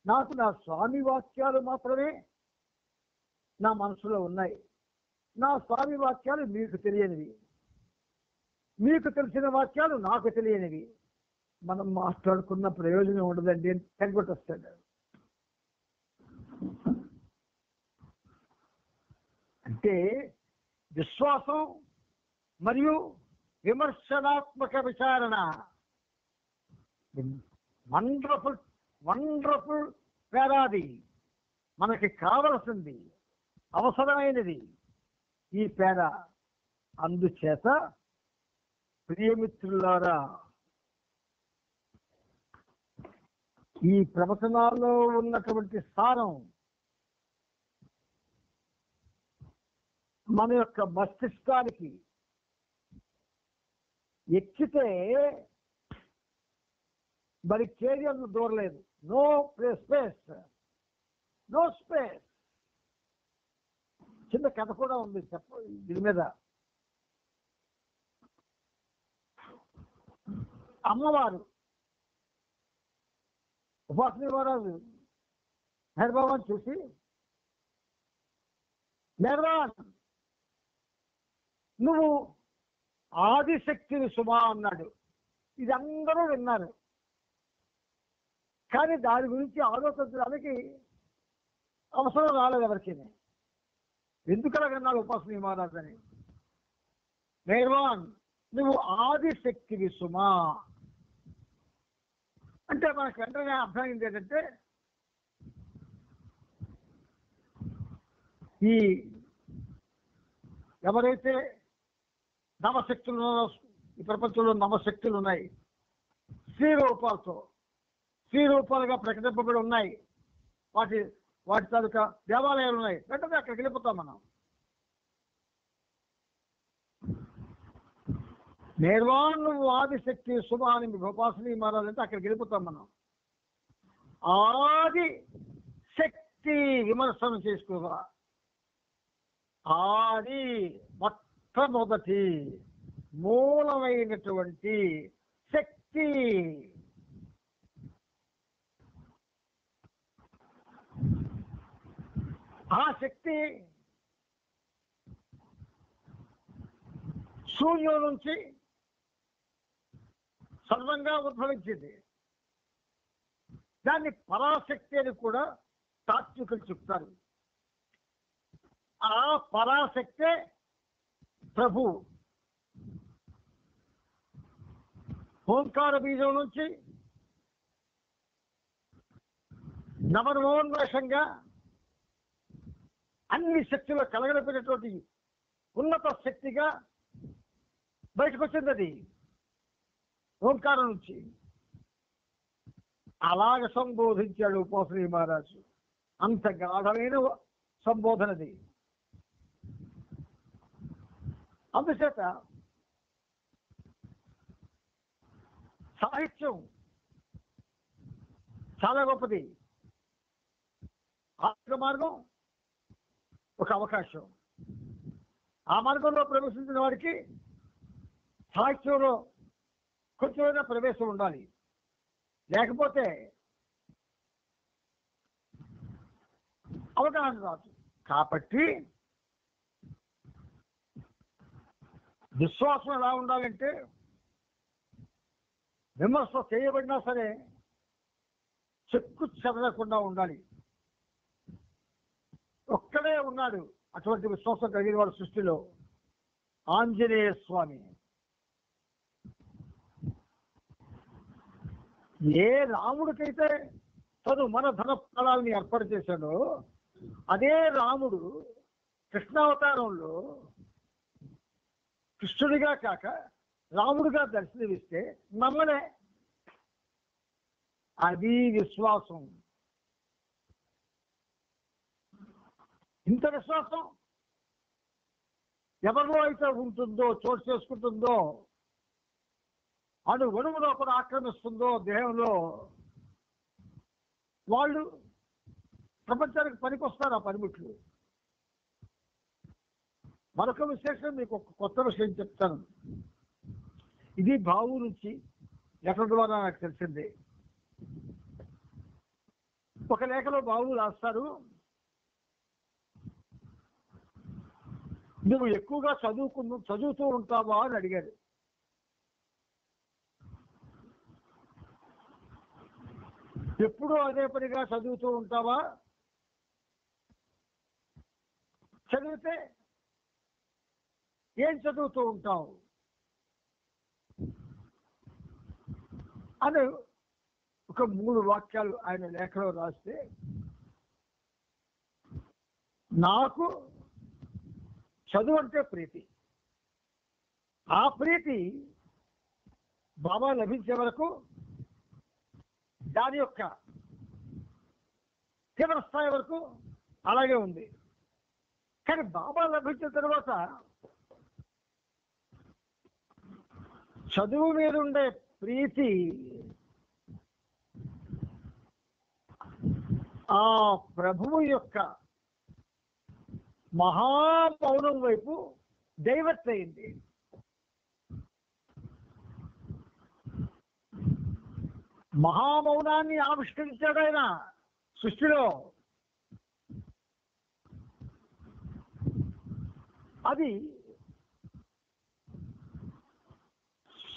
నాకు నా స్వామి వాక్యాలు మాత్రమే నా మనసులో ఉన్నాయి. నా స్వామి వాక్యాలు మీకు తెలియనివి, మీకు తెలిసిన వాక్యాలు నాకు తెలియనివి. మనం మాట్లాడుకున్న ప్రయోజనం ఉండదండి అని కనిపెట్టొస్తాడు. అంటే విశ్వాసం మరియు విమర్శనాత్మక విచారణ వండర్ఫుల్ వండర్ఫుల్ పేరాది, మనకి కావలసింది, అవసరమైనది ఈ పేర. అందుచేత ప్రియమిత్రులారా, ఈ ప్రవచనాల్లో ఉన్నటువంటి సారం మన యొక్క మస్తిష్కానికి ఎక్కితే మరి కేరియర్ను దూరలేదు. No space, no space. చిన్న కథ కూడా ఉంది దీని మీద. అమ్మవారు ఉపాసన మహారాజు హరిబాబాను చూసి, మెహర్బాన్ నువ్వు ఆదిశక్తిని సుమా అన్నాడు. ఇది అందరూ విన్నారు, కానీ దాని గురించి ఆలోచించడానికి అవసరం రాలేదు ఎవరికి. ఎందుకలాగన్నాడు ఉపాసన మహారాజు అని. మెహర్బాన్ నువ్వు ఆదిశక్తివి సుమా అంటే మనకు వెంటనే అర్థమైంది ఏంటంటే, ఈ ఎవరైతే నవశక్తులు, ఈ ప్రపంచంలో నవశక్తులు ఉన్నాయి, స్త్రీ రూపాలుగా ప్రకటింపబడి ఉన్నాయి. వాటి తాలూకా దేవాలయాలు ఉన్నాయి. వెంటనే అక్కడికి వెళ్ళిపోతాం మనం. నిర్వాణ్ నువ్వు ఆదిశక్తి శుభ అని ఉపాసని మహారాజు అంటే అక్కడికి వెళ్ళిపోతాం మనం. ఆది శక్తి విమర్శనం చేసుకోవా. ఆది మొట్టమొదటి మూలమైనటువంటి శక్తి. ఆ శక్తి శూన్యం నుంచి సర్వంగా ఉద్భవించింది. దాన్ని పరాశక్తి అని కూడా తాత్వికులు చెప్తారు. ఆ పరాశక్తే ప్రభు. ఓంకార బీజం నుంచి నవనవోన్మేషంగా అన్ని శక్తులు కలగలిపినటువంటి ఉన్నత శక్తిగా బయటకు వచ్చింది అది ఓంకారం నుంచి. అలాగ సంబోధించాడు ఉపాసని మహారాజు. అంత గాఢమైన సంబోధనది. అందుచేత సాహిత్యం చాలా గొప్పది. ఆర్థిక మార్గం ఒక అవకాశం. ఆ మార్గంలో ప్రవేశించిన వాడికి సాహిత్యంలో కొంచెమైనా ప్రవేశం ఉండాలి, లేకపోతే అవగాహన రాదు. కాబట్టి విశ్వాసం ఎలా ఉండాలంటే, విమర్శ చేయబడినా సరే చెక్కు చెదరకుండా ఉండాలి. ఒక్కడే ఉన్నాడు అటువంటి విశ్వాసం కలిగిన వాడు సృష్టిలో, ఆంజనేయ స్వామి. ఏ రాముడికైతే తను మన ధన ఫలాల్ని అర్పణ చేశాడో అదే రాముడు కృష్ణావతారంలో కృష్ణుడిగా కాక రాముడిగా దర్శనమిస్తే నమ్మలే. అది విశ్వాసం. ఇంత విశ్వాసం ఎవరిలో అయితే ఉంటుందో, చోటు చేసుకుంటుందో, అణువులో కూడా ఆక్రమిస్తుందో దేహంలో, వాళ్ళు ప్రపంచానికి పనికొస్తారు. ఆ పనిముట్లు. మరొక విశేషం, మీకు ఒక కొత్త విషయం చెప్తాను. ఇది బావు నుంచి లెటర్ ద్వారా నాకు తెలిసింది. ఒక లేఖలో బావు రాస్తారు, నువ్వు ఎక్కువగా చదువుతూ ఉంటావా అని అడిగారు. ఎప్పుడూ అదే పనిగా చదువుతూ ఉంటావా? చదివితే ఏం చదువుతూ ఉంటావు అని ఒక 3 వాక్యాలు ఆయన లేఖలో రాస్తే, నాకు చదువు అంటే ప్రీతి. ఆ ప్రీతి బాబా లభించే వరకు దాని యొక్క తీవ్ర స్థాయి వరకు అలాగే ఉంది. కానీ బాబా లభించిన తర్వాత చదువు మీద ఉండే ప్రీతి ఆ ప్రభువు యొక్క మహామౌనం వైపు డైవర్ట్ అయింది. మహామౌనాన్ని ఆవిష్కరించాడు ఆయన సృష్టిలో. అది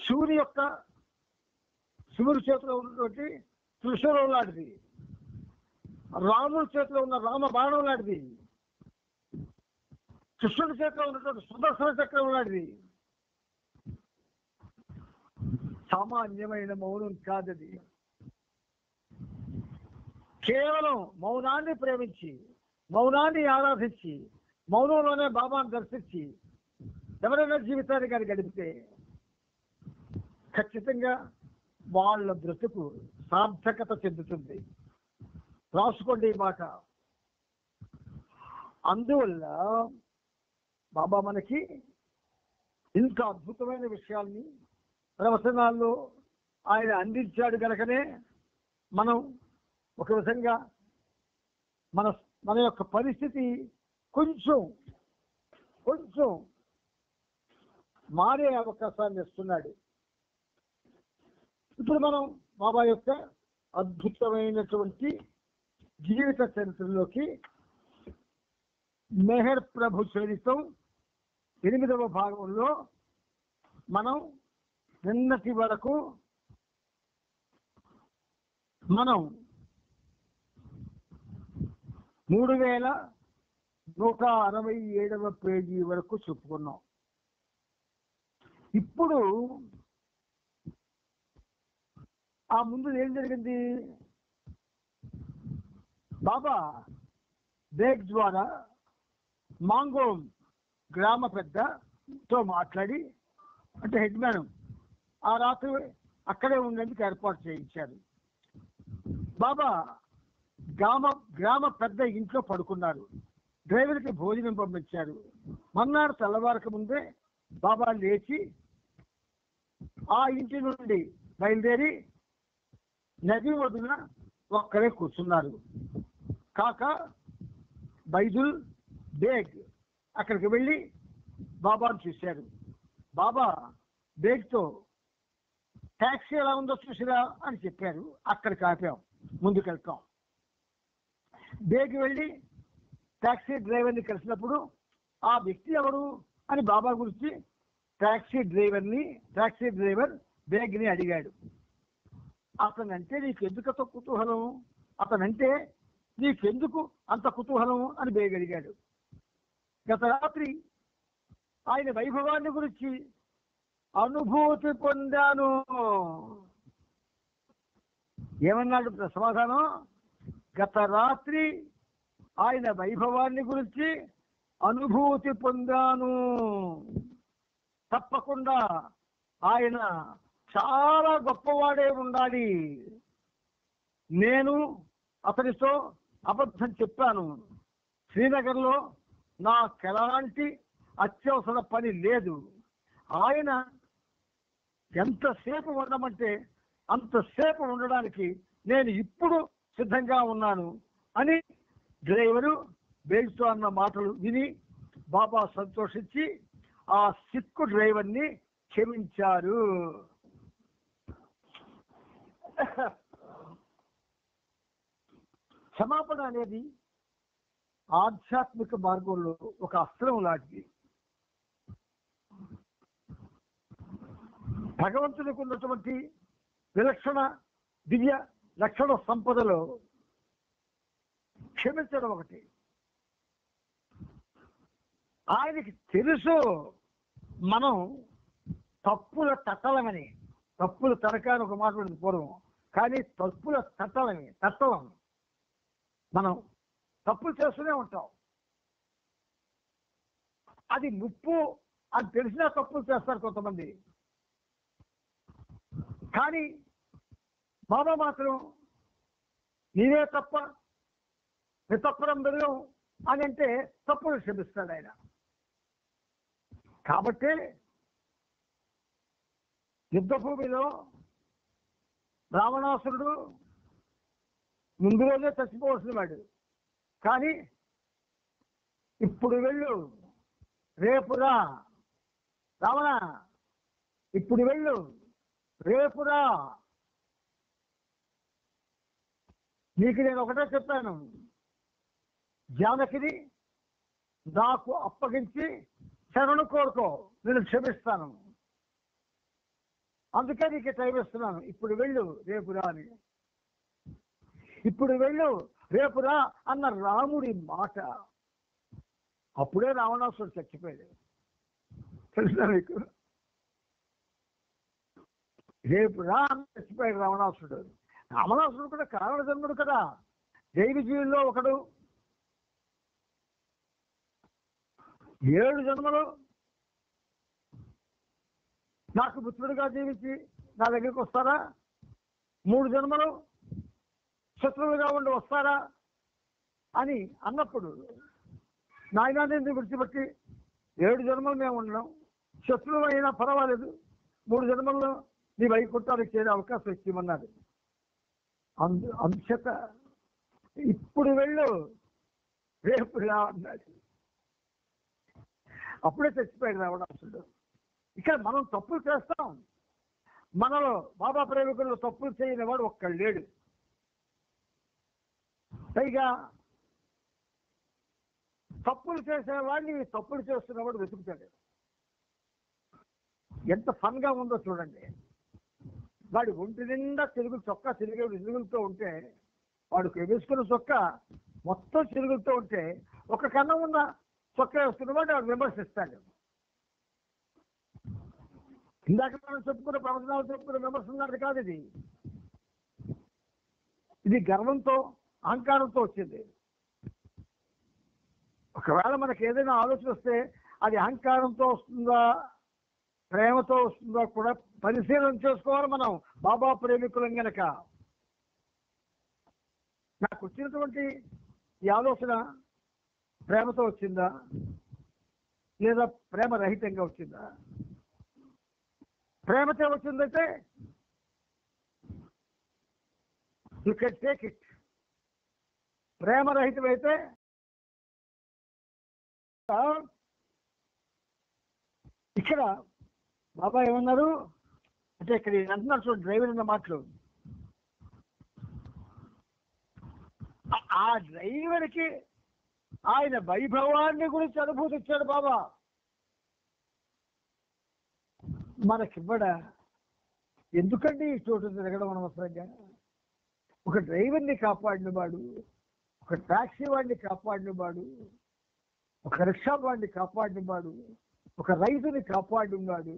శివుని యొక్క శివుడి చేతిలో ఉన్నటువంటి త్రిశూలం లాంటిది, రాముడి చేతిలో ఉన్న రామ బాణం లాంటిది, కృష్ణుడి చేతిలో ఉన్నటువంటి సుదర్శన చక్రం లాంటిది. సామాన్యమైన మౌనం కాదది. కేవలం మౌనాన్ని ప్రేమించి, మౌనాన్ని ఆరాధించి, మౌనంలోనే బాబాను దర్శించి ఎవరైనా జీవితాన్ని కానీ గడిపితే ఖచ్చితంగా వాళ్ళ బ్రతుకు సార్థకత చెందుతుంది. రాసుకోండి ఈ మాట. అందువల్ల బాబా మనకి ఇంత అద్భుతమైన విషయాల్ని ప్రవచనాల్లో ఆయన అందించాడు కనుకనే మనం ఒక విధంగా మన యొక్క పరిస్థితి కొంచెం మారే అవకాశాన్ని ఇస్తున్నాడు. ఇప్పుడు మనం బాబా యొక్క అద్భుతమైనటువంటి జీవిత చరిత్రలోకి మెహర్ ప్రభు చరిత్రం 8వ భాగంలో మనం నిన్నటి వరకు మనం 3167వ పేజీ వరకు చెప్పుకున్నాం. ఇప్పుడు ఆ ముందు ఏం జరిగింది? బాబా బేగ్ ద్వారా మాంగోమ్ గ్రామ పెద్దతో మాట్లాడి, అంటే హెడ్ మ్యాన్, ఆ రాత్రి అక్కడే ఉండేందుకు ఏర్పాటు చేయించారు. బాబా గ్రామ పెద్ద ఇంట్లో పడుకున్నారు. డ్రైవర్కి భోజనం పంపించారు. మన్నాడు తెల్లవారక ముందే బాబా లేచి ఆ ఇంటి నుండి బయలుదేరి నది ఒడ్డున ఒక్కరే కూర్చున్నారు. కాక బైదుల్ బేగ్ అక్కడికి వెళ్ళి బాబాను చూశారు. బాబా బేగ్తో ట్యాక్సీ ఎలా ఉందో చూసిరా అని చెప్పారు. అక్కడికి ఆపాం, ముందుకెళ్తాం. బేగ్ వెళ్ళి ట్యాక్సీ డ్రైవర్ని కలిసినప్పుడు ఆ వ్యక్తి ఎవరు అని బాబా గురించి ట్యాక్సీ డ్రైవర్ బేగ్ని అడిగాడు. అతనంటే నీకెందుకు అంత కుతూహలం? అతనంటే నీకెందుకు అంత కుతూహలం అని బేగ్ అడిగాడు. గత రాత్రి ఆయన వైభవాన్ని గురించి అనుభూతి పొందాను. ఏమన్నాడు సమాధానం? గత రాత్రి ఆయన వైభవాన్ని గురించి అనుభూతి పొందాను. తప్పకుండా ఆయన చాలా గొప్పవాడే ఉండాలి. నేను అతనితో అబద్ధం చెప్పాను. శ్రీనగర్లో నాకెలాంటి అత్యవసర పని లేదు. ఆయన ఎంతసేపు ఉండమంటే అంతసేపు ఉండడానికి నేను ఇప్పుడు సిద్ధంగా ఉన్నాను అని డ్రైవరు బెయిల్తో అన్న మాటలు విని బాబా సంతోషించి ఆ సిక్కు డ్రైవర్ని క్షమించారు. క్షమాపణ అనేది ఆధ్యాత్మిక మార్గంలో ఒక అస్త్రం లాంటిది. భగవంతునికి ఉన్నటువంటి విలక్షణ దివ్య లక్షణ సంపదలో క్షమించడం ఒకటి. ఆయనకి తెలుసు మనం తప్పుల తట్టలమని. తప్పుల తరకాని ఒక మాట ఉంది పూర్వం, కానీ తప్పుల తట్టలం. మనం తప్పులు చేస్తూనే ఉంటాం. అది ముప్పు అని తెలిసినా తప్పులు చేస్తారు కొంతమంది. కానీ బాబా మాత్రం నీవే తప్ప నితప్పరం బెరగం అని అంటే తప్పులు క్షమిస్తాడు ఆయన. కాబట్టి యుద్ధభూమిలో రావణాసురుడు ముందు రోజే చచ్చిపోవలసిన వాడు. కానీ ఇప్పుడు వెళ్ళు, రేపురా రావణ, ఇప్పుడు వెళ్ళు, రేపురా. నీకు నేను ఒకటే చెప్పాను, జానకిని నాకు అప్పగించి శరణు కోరుకో, నేను క్షమిస్తాను. అందుకే నీకు టైం ఇస్తున్నాను. ఇప్పుడు వెళ్ళు, రేపురా అని. ఇప్పుడు వెళ్ళు, రేపురా అన్న రాముడి మాట. అప్పుడే రావణాసుడు చచ్చిపోయాడు. తెలుసా మీకు? రేపురా అని చచ్చిపోయాడు రావణాసుడు. రావణాసుడు కూడా కారణ జన్ముడు కదా, దైవ జీవుల్లో ఒకడు. 7 జన్మలు నాకు మిత్రుడిగా జీవించి నా దగ్గరికి వస్తారా? 3 జన్మలు శత్రువుగా ఉండి వస్తారా అని అన్నప్పుడు నాయనాన్ని విడిచిపెట్టి 7 జన్మలు మేము ఉండడం, శత్రువు అయినా పర్వాలేదు, 3 జన్మల్లో నీ వైకుంఠానికి చేరే అవకాశం ఇచ్చేమన్నాడు. అంశత ఇప్పుడు వెళ్ళు, రేపు రా అన్నాడు. అప్పుడే చచ్చిపోయాడు రావణాసుడు. ఇక్కడ మనం తప్పులు చేస్తాం. మనలో బాబా ప్రేమికుల్లో తప్పులు చేయని వాడు ఒక్కడు లేడు. పైగా తప్పులు చేసేవాడిని తప్పులు చేస్తున్నవాడు వెతుకుతాడు. ఎంత ఫన్గా ఉందో చూడండి. వాడి ఒంటి నిండా చొక్కా చిరుగులతో ఉంటే, వాడు వేసుకున్న చొక్కా మొత్తం చిరుగులతో ఉంటే, ఒక కన్నం ఉన్న చొక్కా వేసుకున్నవాడు వాడు విమర్శిస్తాడు. ఇందాక మనం చెప్పుకున్న ప్రవచనాలు చెప్పుకున్న విమర్శనాలు కాదు ఇది. ఇది గర్వంతో అహంకారంతో వచ్చింది. ఒకవేళ మనకి ఏదైనా ఆలోచన వస్తే అది అహంకారంతో వస్తుందా ప్రేమతో వస్తుందా కూడా పరిశీలన చేసుకోవాలి మనం, బాబా ప్రేమికులం గనక. నాకు వచ్చినటువంటి ఈ ఆలోచన ప్రేమతో వచ్చిందా లేదా ప్రేమ రహితంగా వచ్చిందా? ప్రేమతో వచ్చిందంటే యూ కెన్ టేక్ ఇట్. ప్రేమ రహితమైతే ఇక్కడ బాబా ఏమన్నారు అంటే, ఇక్కడ అంటున్నారు చూడండి, డ్రైవర్ అన్న మాటలు. ఆ డ్రైవర్కి ఆయన వైభవాన్ని గురించి అనుభూతి ఇచ్చాడు బాబా. మనకివ్వడా? ఎందుకండి ఈ చోటు తిరగడం అనవసరంగా? ఒక డ్రైవర్ని కాపాడిన వాడు, ఒక టాక్సీ వాడిని కాపాడిన వాడు, ఒక రిక్షా వాడిని కాపాడిన వాడు, ఒక రైతుని కాపాడిన వాడు,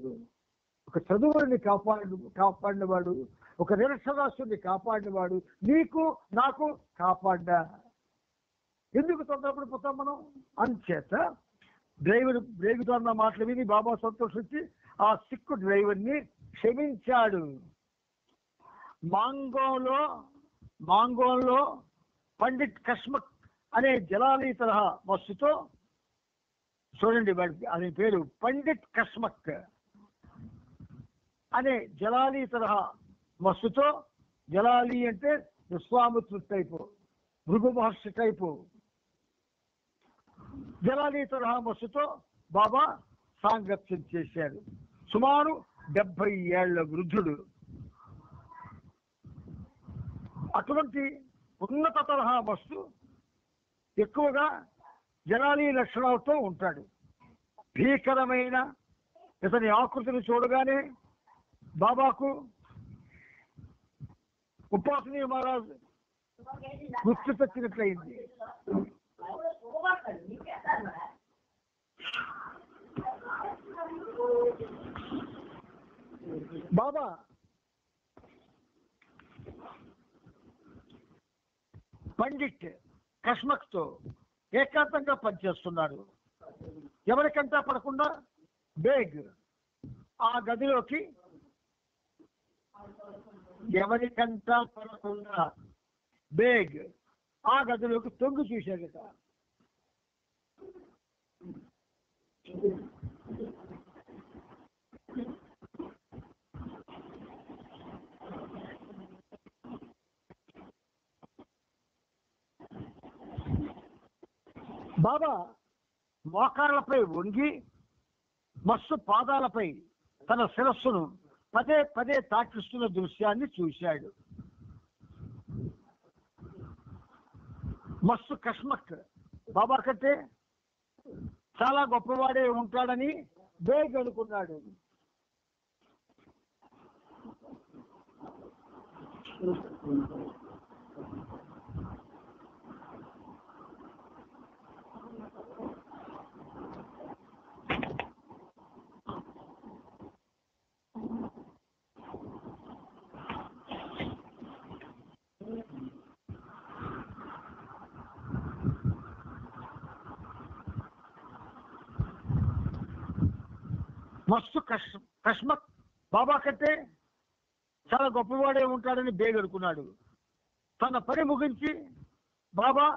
ఒక చదువుని కాపాడినవాడు, ఒక నిరక్షరాస్యుని కాపాడినవాడు, నీకు నాకు కాపాడ్డా. ఎందుకు తొందరపడిపోతాం మనం? అంచేత డ్రైవర్ బ్రేకుతున్న మాటలు విని బాబా సంతోషించి ఆ సిక్కు డ్రైవర్ని క్షమించాడు. మాంగోలో పండిట్ కస్మక్ అనే జలాలి తరహా మస్తుతో, చూడండి అనే పేరు పండిట్ కస్మక్ అనే జలాలి తరహా మస్తుతో, జలాలి అంటే విశ్వామిత్రుడు టైపు, భృగు మహర్షి టైపు, జలాలి తరహా మస్తుతో బాబా సాంగత్యం చేశారు. సుమారు 70 ఏళ్ల వృద్ధుడు. అటువంటి ఉన్నత తరహా వస్తు ఎక్కువగా జలాలి లక్షణాలతో ఉంటాడు. భీకరమైన ఇతని ఆకృతిని చూడగానే బాబాకు ఉపాసనీ మహారాజ్ గుర్తు తెచ్చినట్లయింది. బాబా పండిట్ కస్మక్ తో ఏకాంతంగా పనిచేస్తున్నారు. ఎవరికంటా పడకుండా బేగ్ ఆ గదిలోకి, ఎవరికంటా పడకుండా బేగ్ ఆ గదిలోకి తొంగి చూశాడట. బాబా మోకాళ్ళపై వంగి మస్తు పాదాలపై తన శిరస్సును పదే పదే తాకిస్తున్న దృశ్యాన్ని చూశాడు. మస్తు కస్మక్ బాబా కంటే చాలా గొప్పవాడే ఉంటాడని బేగ్ అనుకున్నాడు. మస్తు కస్మక్ బాబా కంటే చాలా గొప్పవాడే ఉంటాడని బేగ్ అనుకున్నాడు. తన పని ముగించి బాబా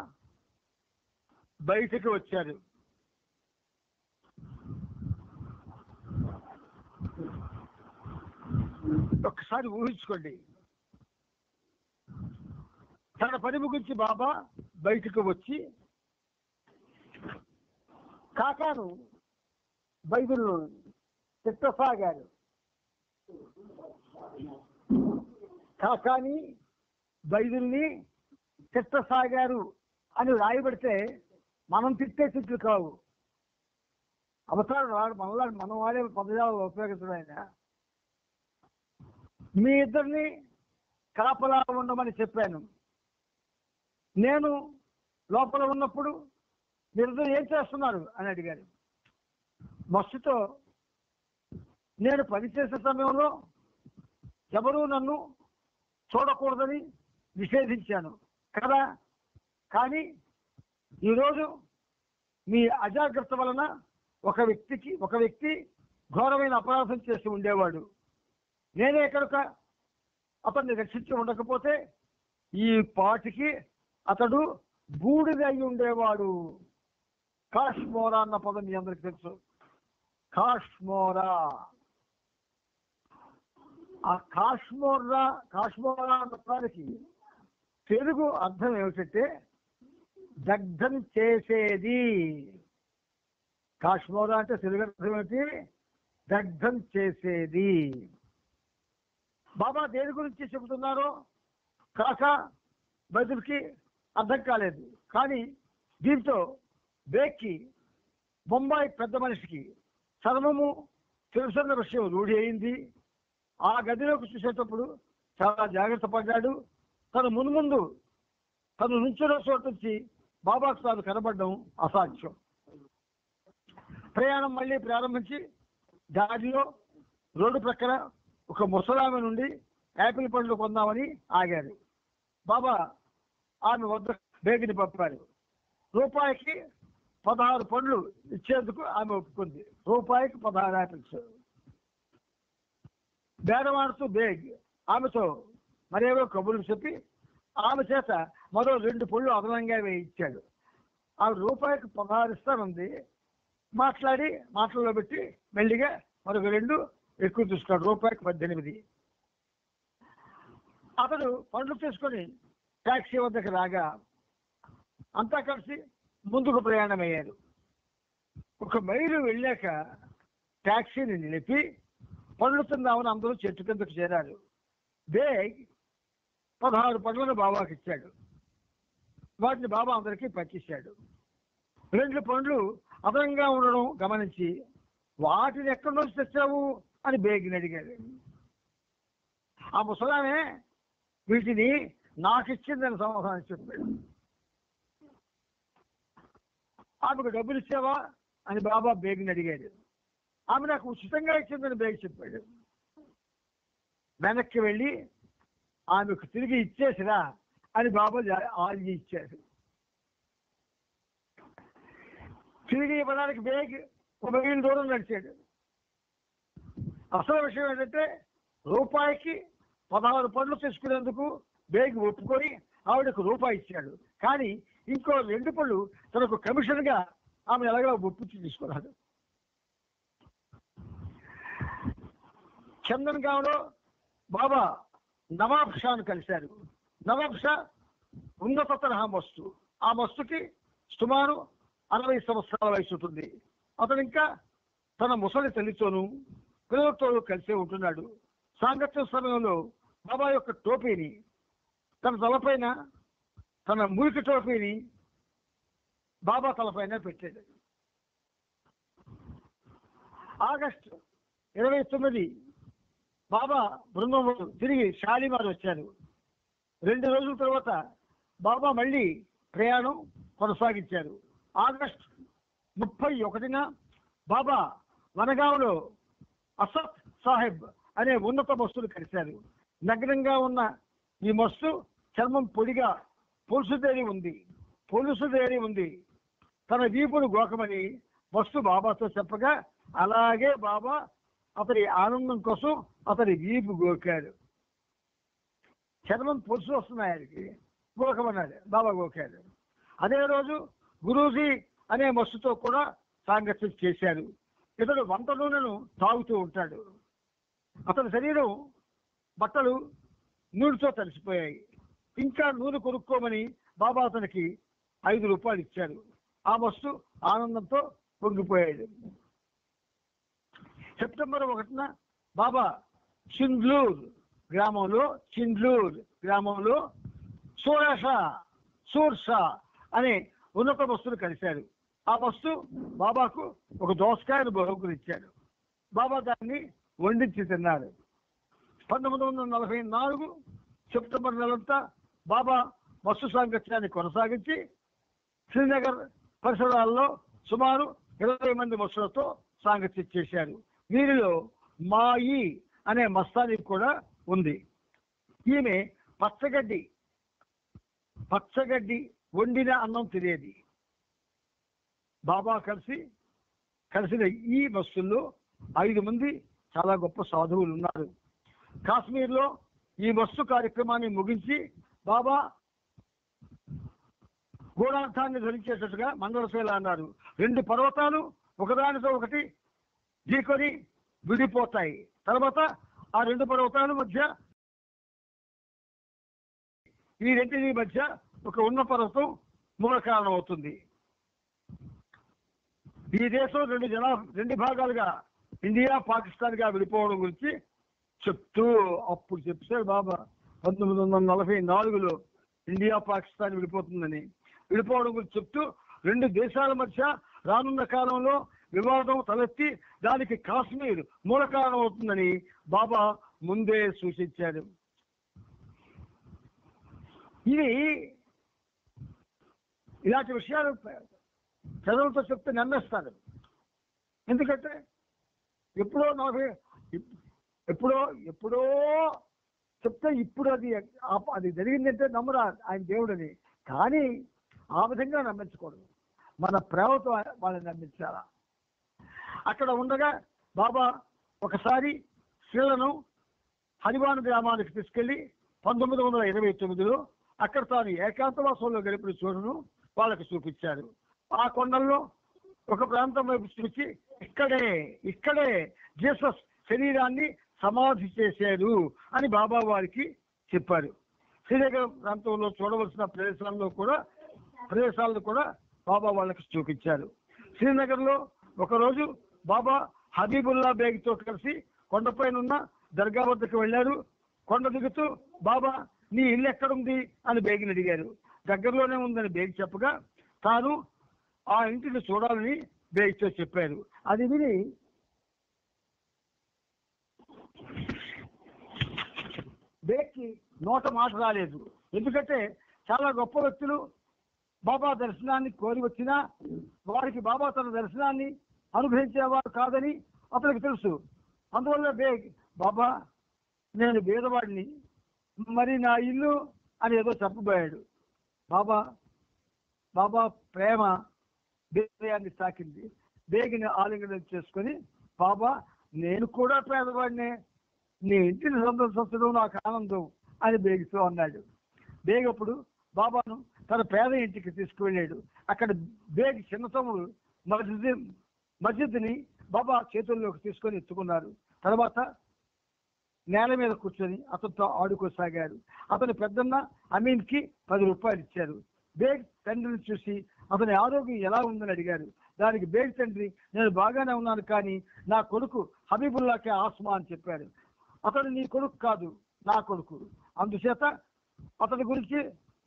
బయటికి వచ్చారు. ఒక్కసారి ఊహించుకోండి, తన పని ముగించి బాబా బయటికి వచ్చి కాకాను బైబిల్లో తిట్టసాగారు. కాకాని బైబిల్ని తిట్టసాగారు అని రాయబడితే మనం తిట్టే తిట్లు కావు. అవసరం రాడు, మనం వాడే పదజాలు ఉపయోగించడం. ఆయన మీ ఇద్దరిని కాపలా ఉండమని చెప్పాను. నేను లోపల ఉన్నప్పుడు మీరిద్దరు ఏం చేస్తున్నారు అని అడిగారు. మస్తుతో నేను పనిచేసే సమయంలో ఎవరూ నన్ను చూడకూడదని నిషేధించాను కదా, కానీ ఈరోజు మీ అజాగ్రత్త వలన ఒక వ్యక్తి ఘోరమైన అపరాధం చేసి ఉండేవాడు. నేనే కనుక అతన్ని రక్షించి ఉండకపోతే ఈ పాటికి అతడు బూడిద అయి ఉండేవాడు. కాష్మోరా అన్న పదం మీ అందరికి తెలుసు. కాష్మోరా, ఆ కాష్మోరా అన్న పదానికి తెలుగు అర్థం ఏమిటంటే దగ్ధం చేసేది. కాష్మోరా అంటే తెలుగు అర్థం ఏమిటి? దగ్ధం చేసేది. బాబా దేని గురించి చెబుతున్నారో కాక బదులుకి అర్థం కాలేదు. కానీ దీంతో బేక్కి, బొంబాయి పెద్ద మనిషికి చర్మము తెలుసున్న విషయం రూఢి అయింది. ఆ గదిలోకి చూసేటప్పుడు చాలా జాగ్రత్త పడ్డాడు. తను నుంచున్న చోటు నుంచి బాబాకు తాను కనబడడం అసాధ్యం. ప్రయాణం మళ్ళీ ప్రారంభించి దారిలో రోడ్డు ప్రక్కన ఒక ముసలామె నుండి యాపిల్ పండ్లు కొందామని ఆగారు. బాబా ఆమె వద్ద బేగిని పంపారు. రూపాయికి 16 పండ్లు ఇచ్చేందుకు ఆమె ఒప్పుకుంది. రూపాయికి 16 యాపిల్స్. బేరమాడుతూ బేగ్ ఆమెతో మరేవో కబుర్లు చెప్పి ఆమె చేత మరో 2 పళ్ళు అదనంగా వేయించాడు. ఆమె రూపాయికి 16 ఇస్తానుంది. మాట్లాడి మాటల్లో పెట్టి మెల్లిగా మరొక 2 ఎక్కువ తీసుకున్నాడు. రూపాయికి 18. అతడు పండ్లు తీసుకొని ట్యాక్సీ వద్దకు రాగా అంతా కలిసి ముందుకు ప్రయాణమయ్యారు. 1 మైలు వెళ్ళాక ట్యాక్సీని నిలిపి పండ్లు తిందామని అందరూ చెట్టు కిందకు చేరారు. బేగ్ 16 పండ్లను బాబాకి ఇచ్చాడు. వాటిని బాబా అందరికీ పట్టించాడు. 2 పండ్లు అదనంగా ఉండడం గమనించి వాటిని ఎక్కడి నుంచి తెచ్చావు అని బేగిని అడిగాడు. ఆ ముసలామే వీటిని నాకు ఇచ్చిందని సమాధానం చెప్పాడు. ఆమెకు డబ్బులు ఇచ్చావా అని బాబా బేగిని అడిగాడు. ఆమె నాకు ఉచితంగా ఇచ్చిందని బేగ్ చెప్పాడు. వెనక్కి వెళ్ళి ఆమెకు తిరిగి ఇచ్చేసిరా అని బాబా ఆర్జీ ఇచ్చారు. తిరిగి ఇవ్వడానికి బేగ్ 1 మైలు దూరం నడిచాడు. అసలు విషయం ఏంటంటే రూపాయికి 16 పండ్లు తీసుకునేందుకు బేగ్ ఒప్పుకొని ఆవిడకు రూపాయి ఇచ్చాడు. కానీ ఇంకో 2 పళ్ళు తనకు కమిషన్గా ఆమె ఎలాగో ఒప్పించి తీసుకున్నాడు. చందన్గావ్లో బాబా నవాబ్ షాను కలిశారు. నవాబ్ షా ఉన్నత తరహా మస్తు. ఆ మస్తుకి సుమారు 60 సంవత్సరాల వయసు ఉంటుంది. అతను ఇంకా తన ముసలి తల్లితోనూ పిల్లలతోనూ కలిసే ఉంటున్నాడు. సాంగత్యం సమయంలో బాబా యొక్క టోపీని తన తలపైన, తన మురికి టోపీని బాబా తలపైన పెట్టాడు. ఆగస్టు 29 బాబా బృందం తిరిగి షాలిమార్ వచ్చారు. 2 రోజుల తర్వాత బాబా మళ్ళీ ప్రయాణం కొనసాగించారు. ఆగస్టు 31న బాబా వనగాంలో అసత్ సాహెబ్ అనే ఉన్నత మస్తులు కలిశారు. నగ్నంగా ఉన్న ఈ మస్తు చర్మం పొడిగా పొలుసుదేరి ఉంది. తన వీపును గోకమని మస్తు బాబాతో చెప్పగా అలాగే బాబా అతని ఆనందం కోసం అతని వీపు గోకాడు. చర్మం పొలుసు వస్తున్నాయి, ఆయనకి గోకమన్నాడు. బాబా గోకాడు. అదే రోజు గురూజీ అనే మస్తుతో కూడా సాంగత్యం చేశారు. ఇతడు వంట నూనెను తాగుతూ ఉంటాడు. అతని శరీరం బట్టలు నూనెతో తడిసిపోయాయి. ఇంకా నూనె కొనుక్కోమని బాబా అతనికి 5 రూపాయలు ఇచ్చారు. ఆ మస్తు ఆనందంతో పొంగిపోయాడు. సెప్టెంబర్ 1న బాబా చిండ్లూర్ గ్రామంలో సూర్షా అనే ఉన్నత మస్తును కలిశారు. ఆ మస్తు బాబాకు ఒక దోసకాయను బహుకరించాడు. బాబా దాన్ని వండించి తిన్నారు. 1944 సెప్టెంబర్ నెలంతా బాబా మస్తు సాంగత్యాన్ని కొనసాగించి శ్రీనగర్ పరిసరాల్లో సుమారు 20 మంది మస్తులతో సాంగత్యం చేశారు. వీరిలో మాయి అనే మస్తాని కూడా ఉంది. ఈమె పచ్చగడ్డి వండిన అన్నం తినేది. బాబా కలిసిన ఈ మస్తుల్లో 5 మంది చాలా గొప్ప సాధువులు ఉన్నారు. కాశ్మీర్లో ఈ మస్తు కార్యక్రమాన్ని ముగించి బాబా గోడార్థాన్ని ధరించేటట్టుగా మంగళశైల అన్నారు. 2 పర్వతాలు ఒకదానితో ఒకటి ఢీకొని విడిపోతాయి. తర్వాత ఆ 2 పర్వతాల మధ్య ఈ రెండింటి మధ్య ఒక ఉన్న పర్వతం మూల కారణం అవుతుంది. ఈ దేశం 2 భాగాలుగా ఇండియా పాకిస్తాన్ గా విడిపోవడం గురించి అప్పుడు చెప్పారు బాబా. 1944లో ఇండియా పాకిస్తాన్ విడిపోవడం గురించి చెప్తూ 2 దేశాల మధ్య రానున్న కాలంలో వివాదం తలెత్తి దానికి కాశ్మీర్ మూల కారణం అవుతుందని బాబా ముందే సూచించారు. ఇలాంటి విషయాలు ప్రజలతో చెప్తే నమ్మేస్తారు. ఎందుకంటే ఎప్పుడో ఎప్పుడో ఎప్పుడో చెప్తే ఇప్పుడు అది జరిగిందంటే నమ్మరా ఆయన దేవుడని. కానీ ఆ విధంగా నమ్మించకూడదు, మన ప్రేమతో వాళ్ళని నమ్మించాలా. అక్కడ ఉండగా బాబా ఒకసారి స్త్రీలను హరివాన్ గ్రామానికి తీసుకెళ్లి 1929లో అక్కడ తాను ఏకాంతవాసంలో గడిపిన చోటును వాళ్ళకి చూపించారు. ఆ కొండల్లో ఒక ప్రాంతం వైపు చూసి ఇక్కడే జీసస్ శరీరాన్ని సమాధి చేశారు అని బాబా వారికి చెప్పారు. శ్రీనగర్ ప్రాంతంలో చూడవలసిన ప్రదేశాలను కూడా బాబా వాళ్ళకి చూపించారు. శ్రీనగర్లో ఒకరోజు బాబా హబీబుల్లా బేగ్తో కలిసి కొండపైన ఉన్న దర్గా వద్దకు వెళ్ళారు. కొండ దిగుతూ బాబా నీ ఇల్లు ఎక్కడుంది అని బేగిని అడిగారు. దగ్గరలోనే ఉందని బేగ్ చెప్పగా తాను ఆ ఇంటిని చూడాలని బేగ్తో చెప్పారు. అది విని బేగ్కి నోట మాట రాలేదు. ఎందుకంటే చాలా గొప్ప వ్యక్తులు బాబా దర్శనాన్ని కోరి వచ్చినా వారికి బాబా తన దర్శనాన్ని అనుగ్రహించేవారు కాదని అతనికి తెలుసు. అందువల్ల బేగ్ బాబా నేను బీదవాడిని, మరి నా ఇల్లు అని ఏదో చెప్పబోయాడు. బాబా ప్రేమ హృదయాన్ని తాకింది. బేగిని ఆలింగనం చేసుకొని బాబా నేను కూడా పేదవాడినే, నీ ఇంటిని సందర్శించడం నాకు ఆనందం అని బేగితో అన్నాడు. బేగ్ అప్పుడు బాబాను తన పేద ఇంటికి తీసుకువెళ్ళాడు. అక్కడ బేగ్ చిన్న తమ్ముడు మస్జిద్ని బాబా చేతుల్లోకి తీసుకొని ఎత్తుకున్నారు. తర్వాత నేల మీద కూర్చొని అతనితో ఆడుకోసాగారు. అతని పెద్దన్న అమీన్కి 10 రూపాయలు ఇచ్చారు. బేగ్ తండ్రిని చూసి అతని ఆరోగ్యం ఎలా ఉందని అడిగారు. దానికి బేగ్ తండ్రి నేను బాగానే ఉన్నాను, కానీ నా కొడుకు హబీబుల్లాకే ఆస్మా అని చెప్పారు. అతడు నీ కొడుకు కాదు, నా కొడుకు, అందుచేత అతని గురించి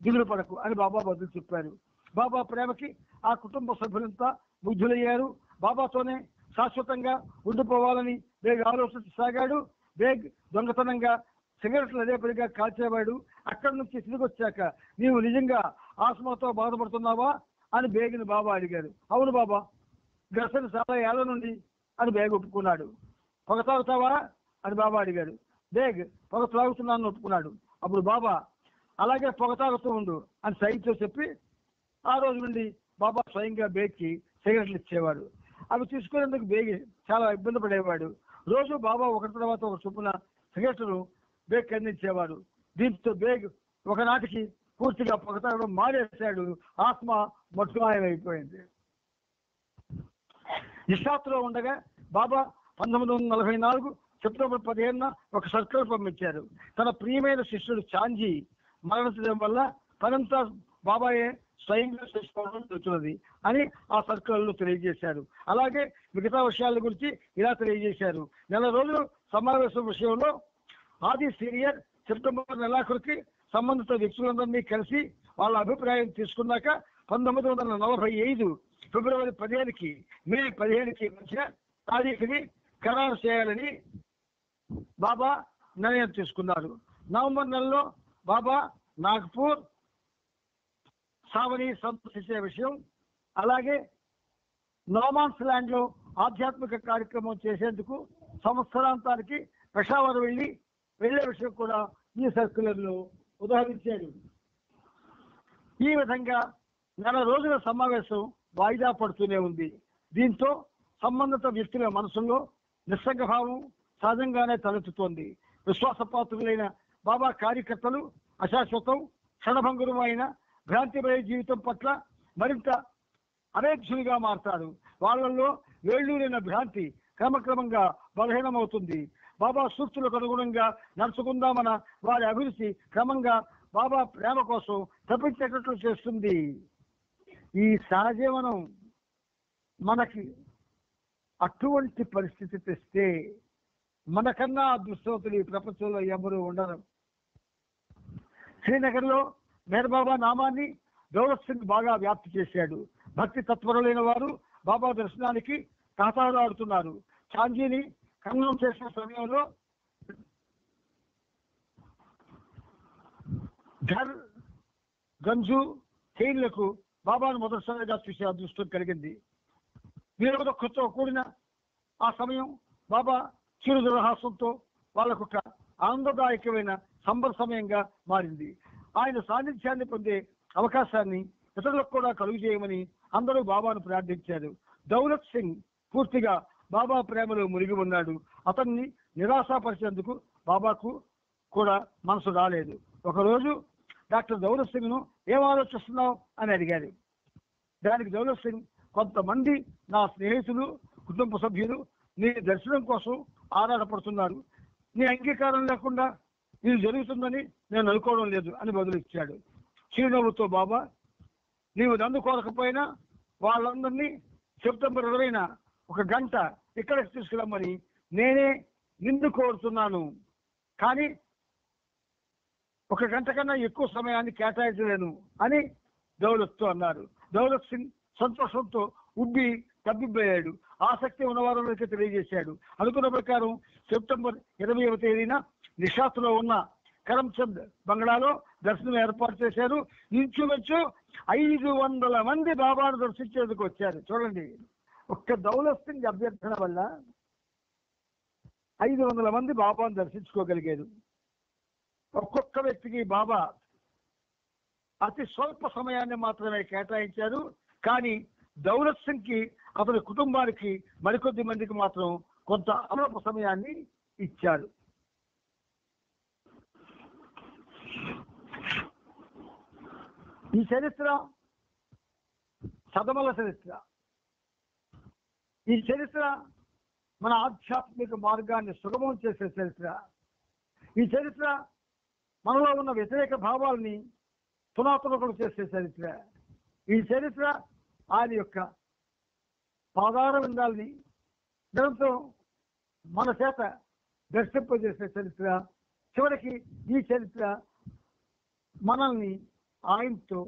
దిగులు పడకు అని బాబా బదులు చెప్పారు. బాబా ప్రేమకి ఆ కుటుంబ సభ్యులంతా ముగ్ధులయ్యారు. బాబాతోనే శాశ్వతంగా ఉండిపోవాలని బేగ్ ఆలోచించసాగాడు. బేగ్ దొంగతనంగా సిగరెట్లు అదేపడిగా కాల్చేవాడు. అక్కడి నుంచి తిరిగి వచ్చాక నీవు నిజంగా ఆస్మాతో బాధపడుతున్నావా అని బేగ్ని బాబా అడిగారు. అవును బాబా, గసలు చాలా ఏళ్ల నుండి అని బేగ్ ఒప్పుకున్నాడు. పొగ తాగుతావా అని బాబా అడిగాడు. బేగ్ పొగ తాగుతున్నాను ఒప్పుకున్నాడు. అప్పుడు బాబా అలాగే పొగ తాగుతూ ఉండు అని సైడ్తో చెప్పి ఆ రోజు నుండి బాబా స్వయంగా బేగ్కి సిగరెట్లు ఇచ్చేవాడు. అవి తీసుకునేందుకు బేగ్ చాలా ఇబ్బంది పడేవాడు. రోజు బాబా ఒకటి తర్వాత ఒక చొప్పున సిగరెట్లను బేగ్ అందించేవాడు. దీంతో బేగ్ ఒకనాటికి పూర్తిగా పొగ తాగడం మానేశాడు. ఆస్మా మట్టుమాయమైపోయింది. ఇషాత్లో ఉండగా బాబా 1944 సెప్టెంబర్ 15న ఒక సర్కులర్ పంపించారు. తన ప్రియమైన శిష్యుడు చాంజీ మరణించడం వల్ల పనంతా బాబాయే స్వయంగా చేసుకోవడం జరుగుతున్నది అని ఆ సర్కులర్లో తెలియజేశారు. అలాగే మిగతా విషయాల గురించి ఇలా తెలియజేశారు. నెల రోజులు సమావేశం విషయంలో ఆది సీనియర్ సెప్టెంబర్ నెలాఖరుకి సంబంధిత వ్యక్తులందరినీ కలిసి వాళ్ళ అభిప్రాయం తీసుకున్నాక 1945 ఫిబ్రవరి 15కి మే 15కి మధ్య తారీఖుని ఖరారు చేయాలని బాబా నిర్ణయం తీసుకున్నారు. నవంబర్ నెలలో బాబా నాగ్పూర్ సావని సందర్శించే విషయం, అలాగే నోమాన్స్ ల్యాండ్ లో ఆధ్యాత్మిక కార్యక్రమం చేసేందుకు సంవత్సరాంతానికి పెషావర్ వెళ్లే విషయం కూడా ఈ సర్క్యులర్ లో ఉదాహరించాడు. ఈ విధంగా నెల రోజుల సమావేశం వాయిదా పడుతూనే ఉంది. దీంతో సంబంధిత వ్యక్తుల మనసుల్లో నిస్సంగభావం సహజంగానే తలెత్తుతోంది. విశ్వాసపాత్రులైన బాబా కార్యకర్తలు అశాశ్వతం క్షణభంగురమైన భ్రాంతిమయ జీవితం పట్ల మరింత అవేక్షులుగా మారతారు. వాళ్ళల్లో వేళ్ళూరిన భ్రాంతి క్రమక్రమంగా బలహీనమవుతుంది. బాబా సూక్తులకు అనుగుణంగా నడుచుకుందామన్న వారి అభిరుచి క్రమంగా బాబా ప్రేమ కోసం తప్పించేటట్లు చేస్తుంది. ఈ సహజీవనం మనకి అటువంటి పరిస్థితి తెస్తే మనకన్నా అదృష్టవంతులు ఈ ప్రపంచంలో ఎవరు ఉండరు. శ్రీనగర్లో మెహర్ బాబా నామాన్ని దౌలత్ సింగ్ బాగా వ్యాప్తి చేశాడు. భక్తి తత్పరులైన వారు బాబా దర్శనానికి తాతాడాడుతున్నారు. చాంజీని ఖననం చేసిన సమయంలో ఘర్ గంజు చైన్లకు బాబాను మొదటిసారిగా చూసే అదృష్టం కలిగింది. వీరొకతో కూడిన ఆ సమయం బాబా చిరుదరహాసంతో వాళ్ళకు ఒక ఆనందదాయకమైన సంబర సమయంగా మారింది. ఆయన సాన్నిధ్యాన్ని పొందే అవకాశాన్ని ఇతరులకు కూడా కలుగు చేయమని అందరూ బాబాను ప్రార్థించారు. దౌలత్ సింగ్ పూర్తిగా బాబా ప్రేమలో మునిగి ఉన్నాడు. అతన్ని నిరాశపరిచేందుకు బాబాకు కూడా మనసు రాలేదు. ఒకరోజు డాక్టర్ దౌలత్ సింగ్ ను ఏం ఆలోచిస్తున్నావు అని అడిగారు. దానికి దౌలత్ సింగ్, కొంతమంది నా స్నేహితులు, కుటుంబ సభ్యులు నీ దర్శనం కోసం ఆరాటపడుతున్నారు. నీ అంగీకారం లేకుండా ఇది జరుగుతుందని నేను అనుకోవడం లేదు అని బదులిచ్చాడు. చిరునవ్వుతో బాబా, నీవు నన్ను కోరకపోయినా వాళ్ళందరినీ సెప్టెంబర్ 20న 1 గంట ఇక్కడికి తీసుకురమ్మని నేనే నిన్ను కోరుతున్నాను, కానీ 1 గంట కన్నా ఎక్కువ సమయాన్ని కేటాయించలేను అని దౌలత్తో అన్నారు. దౌలత్ సింగ్ సంతోషంతో ఉబ్బి తబ్బిబ్బయ్యాడు. ఆసక్తి ఉన్నవారికి తెలియజేశాడు. అనుకున్న ప్రకారం సెప్టెంబర్ 20వ తేదీన నిషాత్లో ఉన్న కరమ్చంద్ బంగ్లాలో దర్శనం ఏర్పాటు చేశారు. ఇంచుమించు 500 మంది బాబాను దర్శించేందుకు వచ్చారు. చూడండి, ఒక్క దౌలత్ సింగ్ అభ్యర్థన వల్ల 500 మంది బాబాను దర్శించుకోగలిగారు. ఒక్కొక్క వ్యక్తికి బాబా అతి స్వల్ప సమయాన్ని మాత్రమే కేటాయించారు. కానీ దౌలత్ సింగ్ కి, అతని కుటుంబానికి, మరికొద్ది మందికి మాత్రం కొంత అల్ప సమయాన్ని ఇచ్చారు. ఈ చరిత్ర సదమల చరిత్ర. ఈ చరిత్ర మన ఆధ్యాత్మిక మార్గాన్ని సుగమం చేసే చరిత్ర. ఈ చరిత్ర మనలో ఉన్న వ్యతిరేక భావాల్ని పునాతునకులు చేసే చరిత్ర. ఈ చరిత్ర ఆయన యొక్క పాదార విందాల్ని నిరంతరం మన చేత దర్శింపజేసే చరిత్ర. చివరికి ఈ చరిత్ర మనల్ని ఆయనతో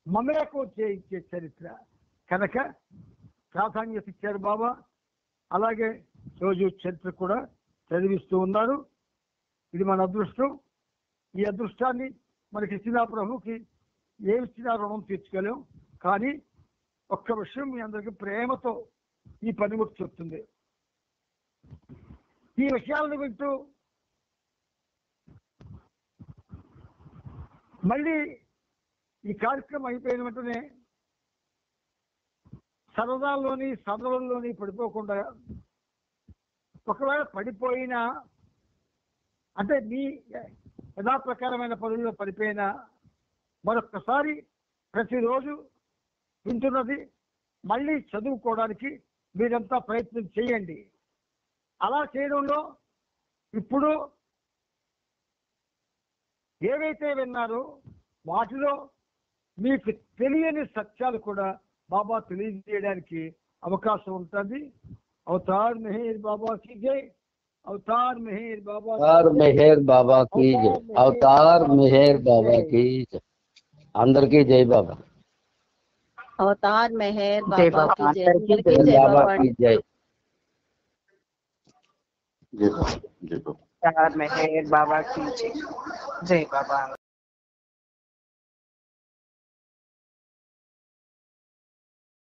మమేకం చేయించే చరిత్ర కనుక ప్రాధాన్యత ఇచ్చారు బాబా. అలాగే రోజు చరిత్ర కూడా చదివిస్తూ ఉన్నారు. ఇది మన అదృష్టం. ఈ అదృష్టాన్ని మనకి ఇచ్చిన ప్రభుకి ఏమిచ్చినా రుణం తీర్చుకోలేం. కానీ ఒక్క విషయం మీ అందరికీ ప్రేమతో ఈ పనిముట్టు చెప్తుంది. ఈ విషయాలను వింటూ మళ్ళీ ఈ కార్యక్రమం అయిపోయిన వెంటనే సరదాల్లోని సదవుల్లోని పడిపోకుండా, ఒకవేళ పడిపోయినా అంటే మీ యథాప్రకారమైన పనుల్లో పడిపోయినా మరొక్కసారి ప్రతిరోజు వింటున్నది మళ్ళీ చదువుకోవడానికి మీరంతా ప్రయత్నం చేయండి. అలా చేయడంలో ఇప్పుడు ఏవైతే విన్నారో వాటిలో మీకు తెలియని సత్యాలు కూడా బాబా తెలియజేయడానికి అవకాశం ఉంటుంది. అవతార్ మెహర్ బాబా की जय, అవతార్ మెహర్ బాబా, అవతార్ మెహర్ బాబా की जय, అవతార్ మెహర్ బాబా की जय. అందరికీ జై బాబా. అవతార్ మెహర్ బాబా की जय, అందరికీ జై బాబా की जय. అవతార్ మెహర్ బాబా की जय. జై బాబా.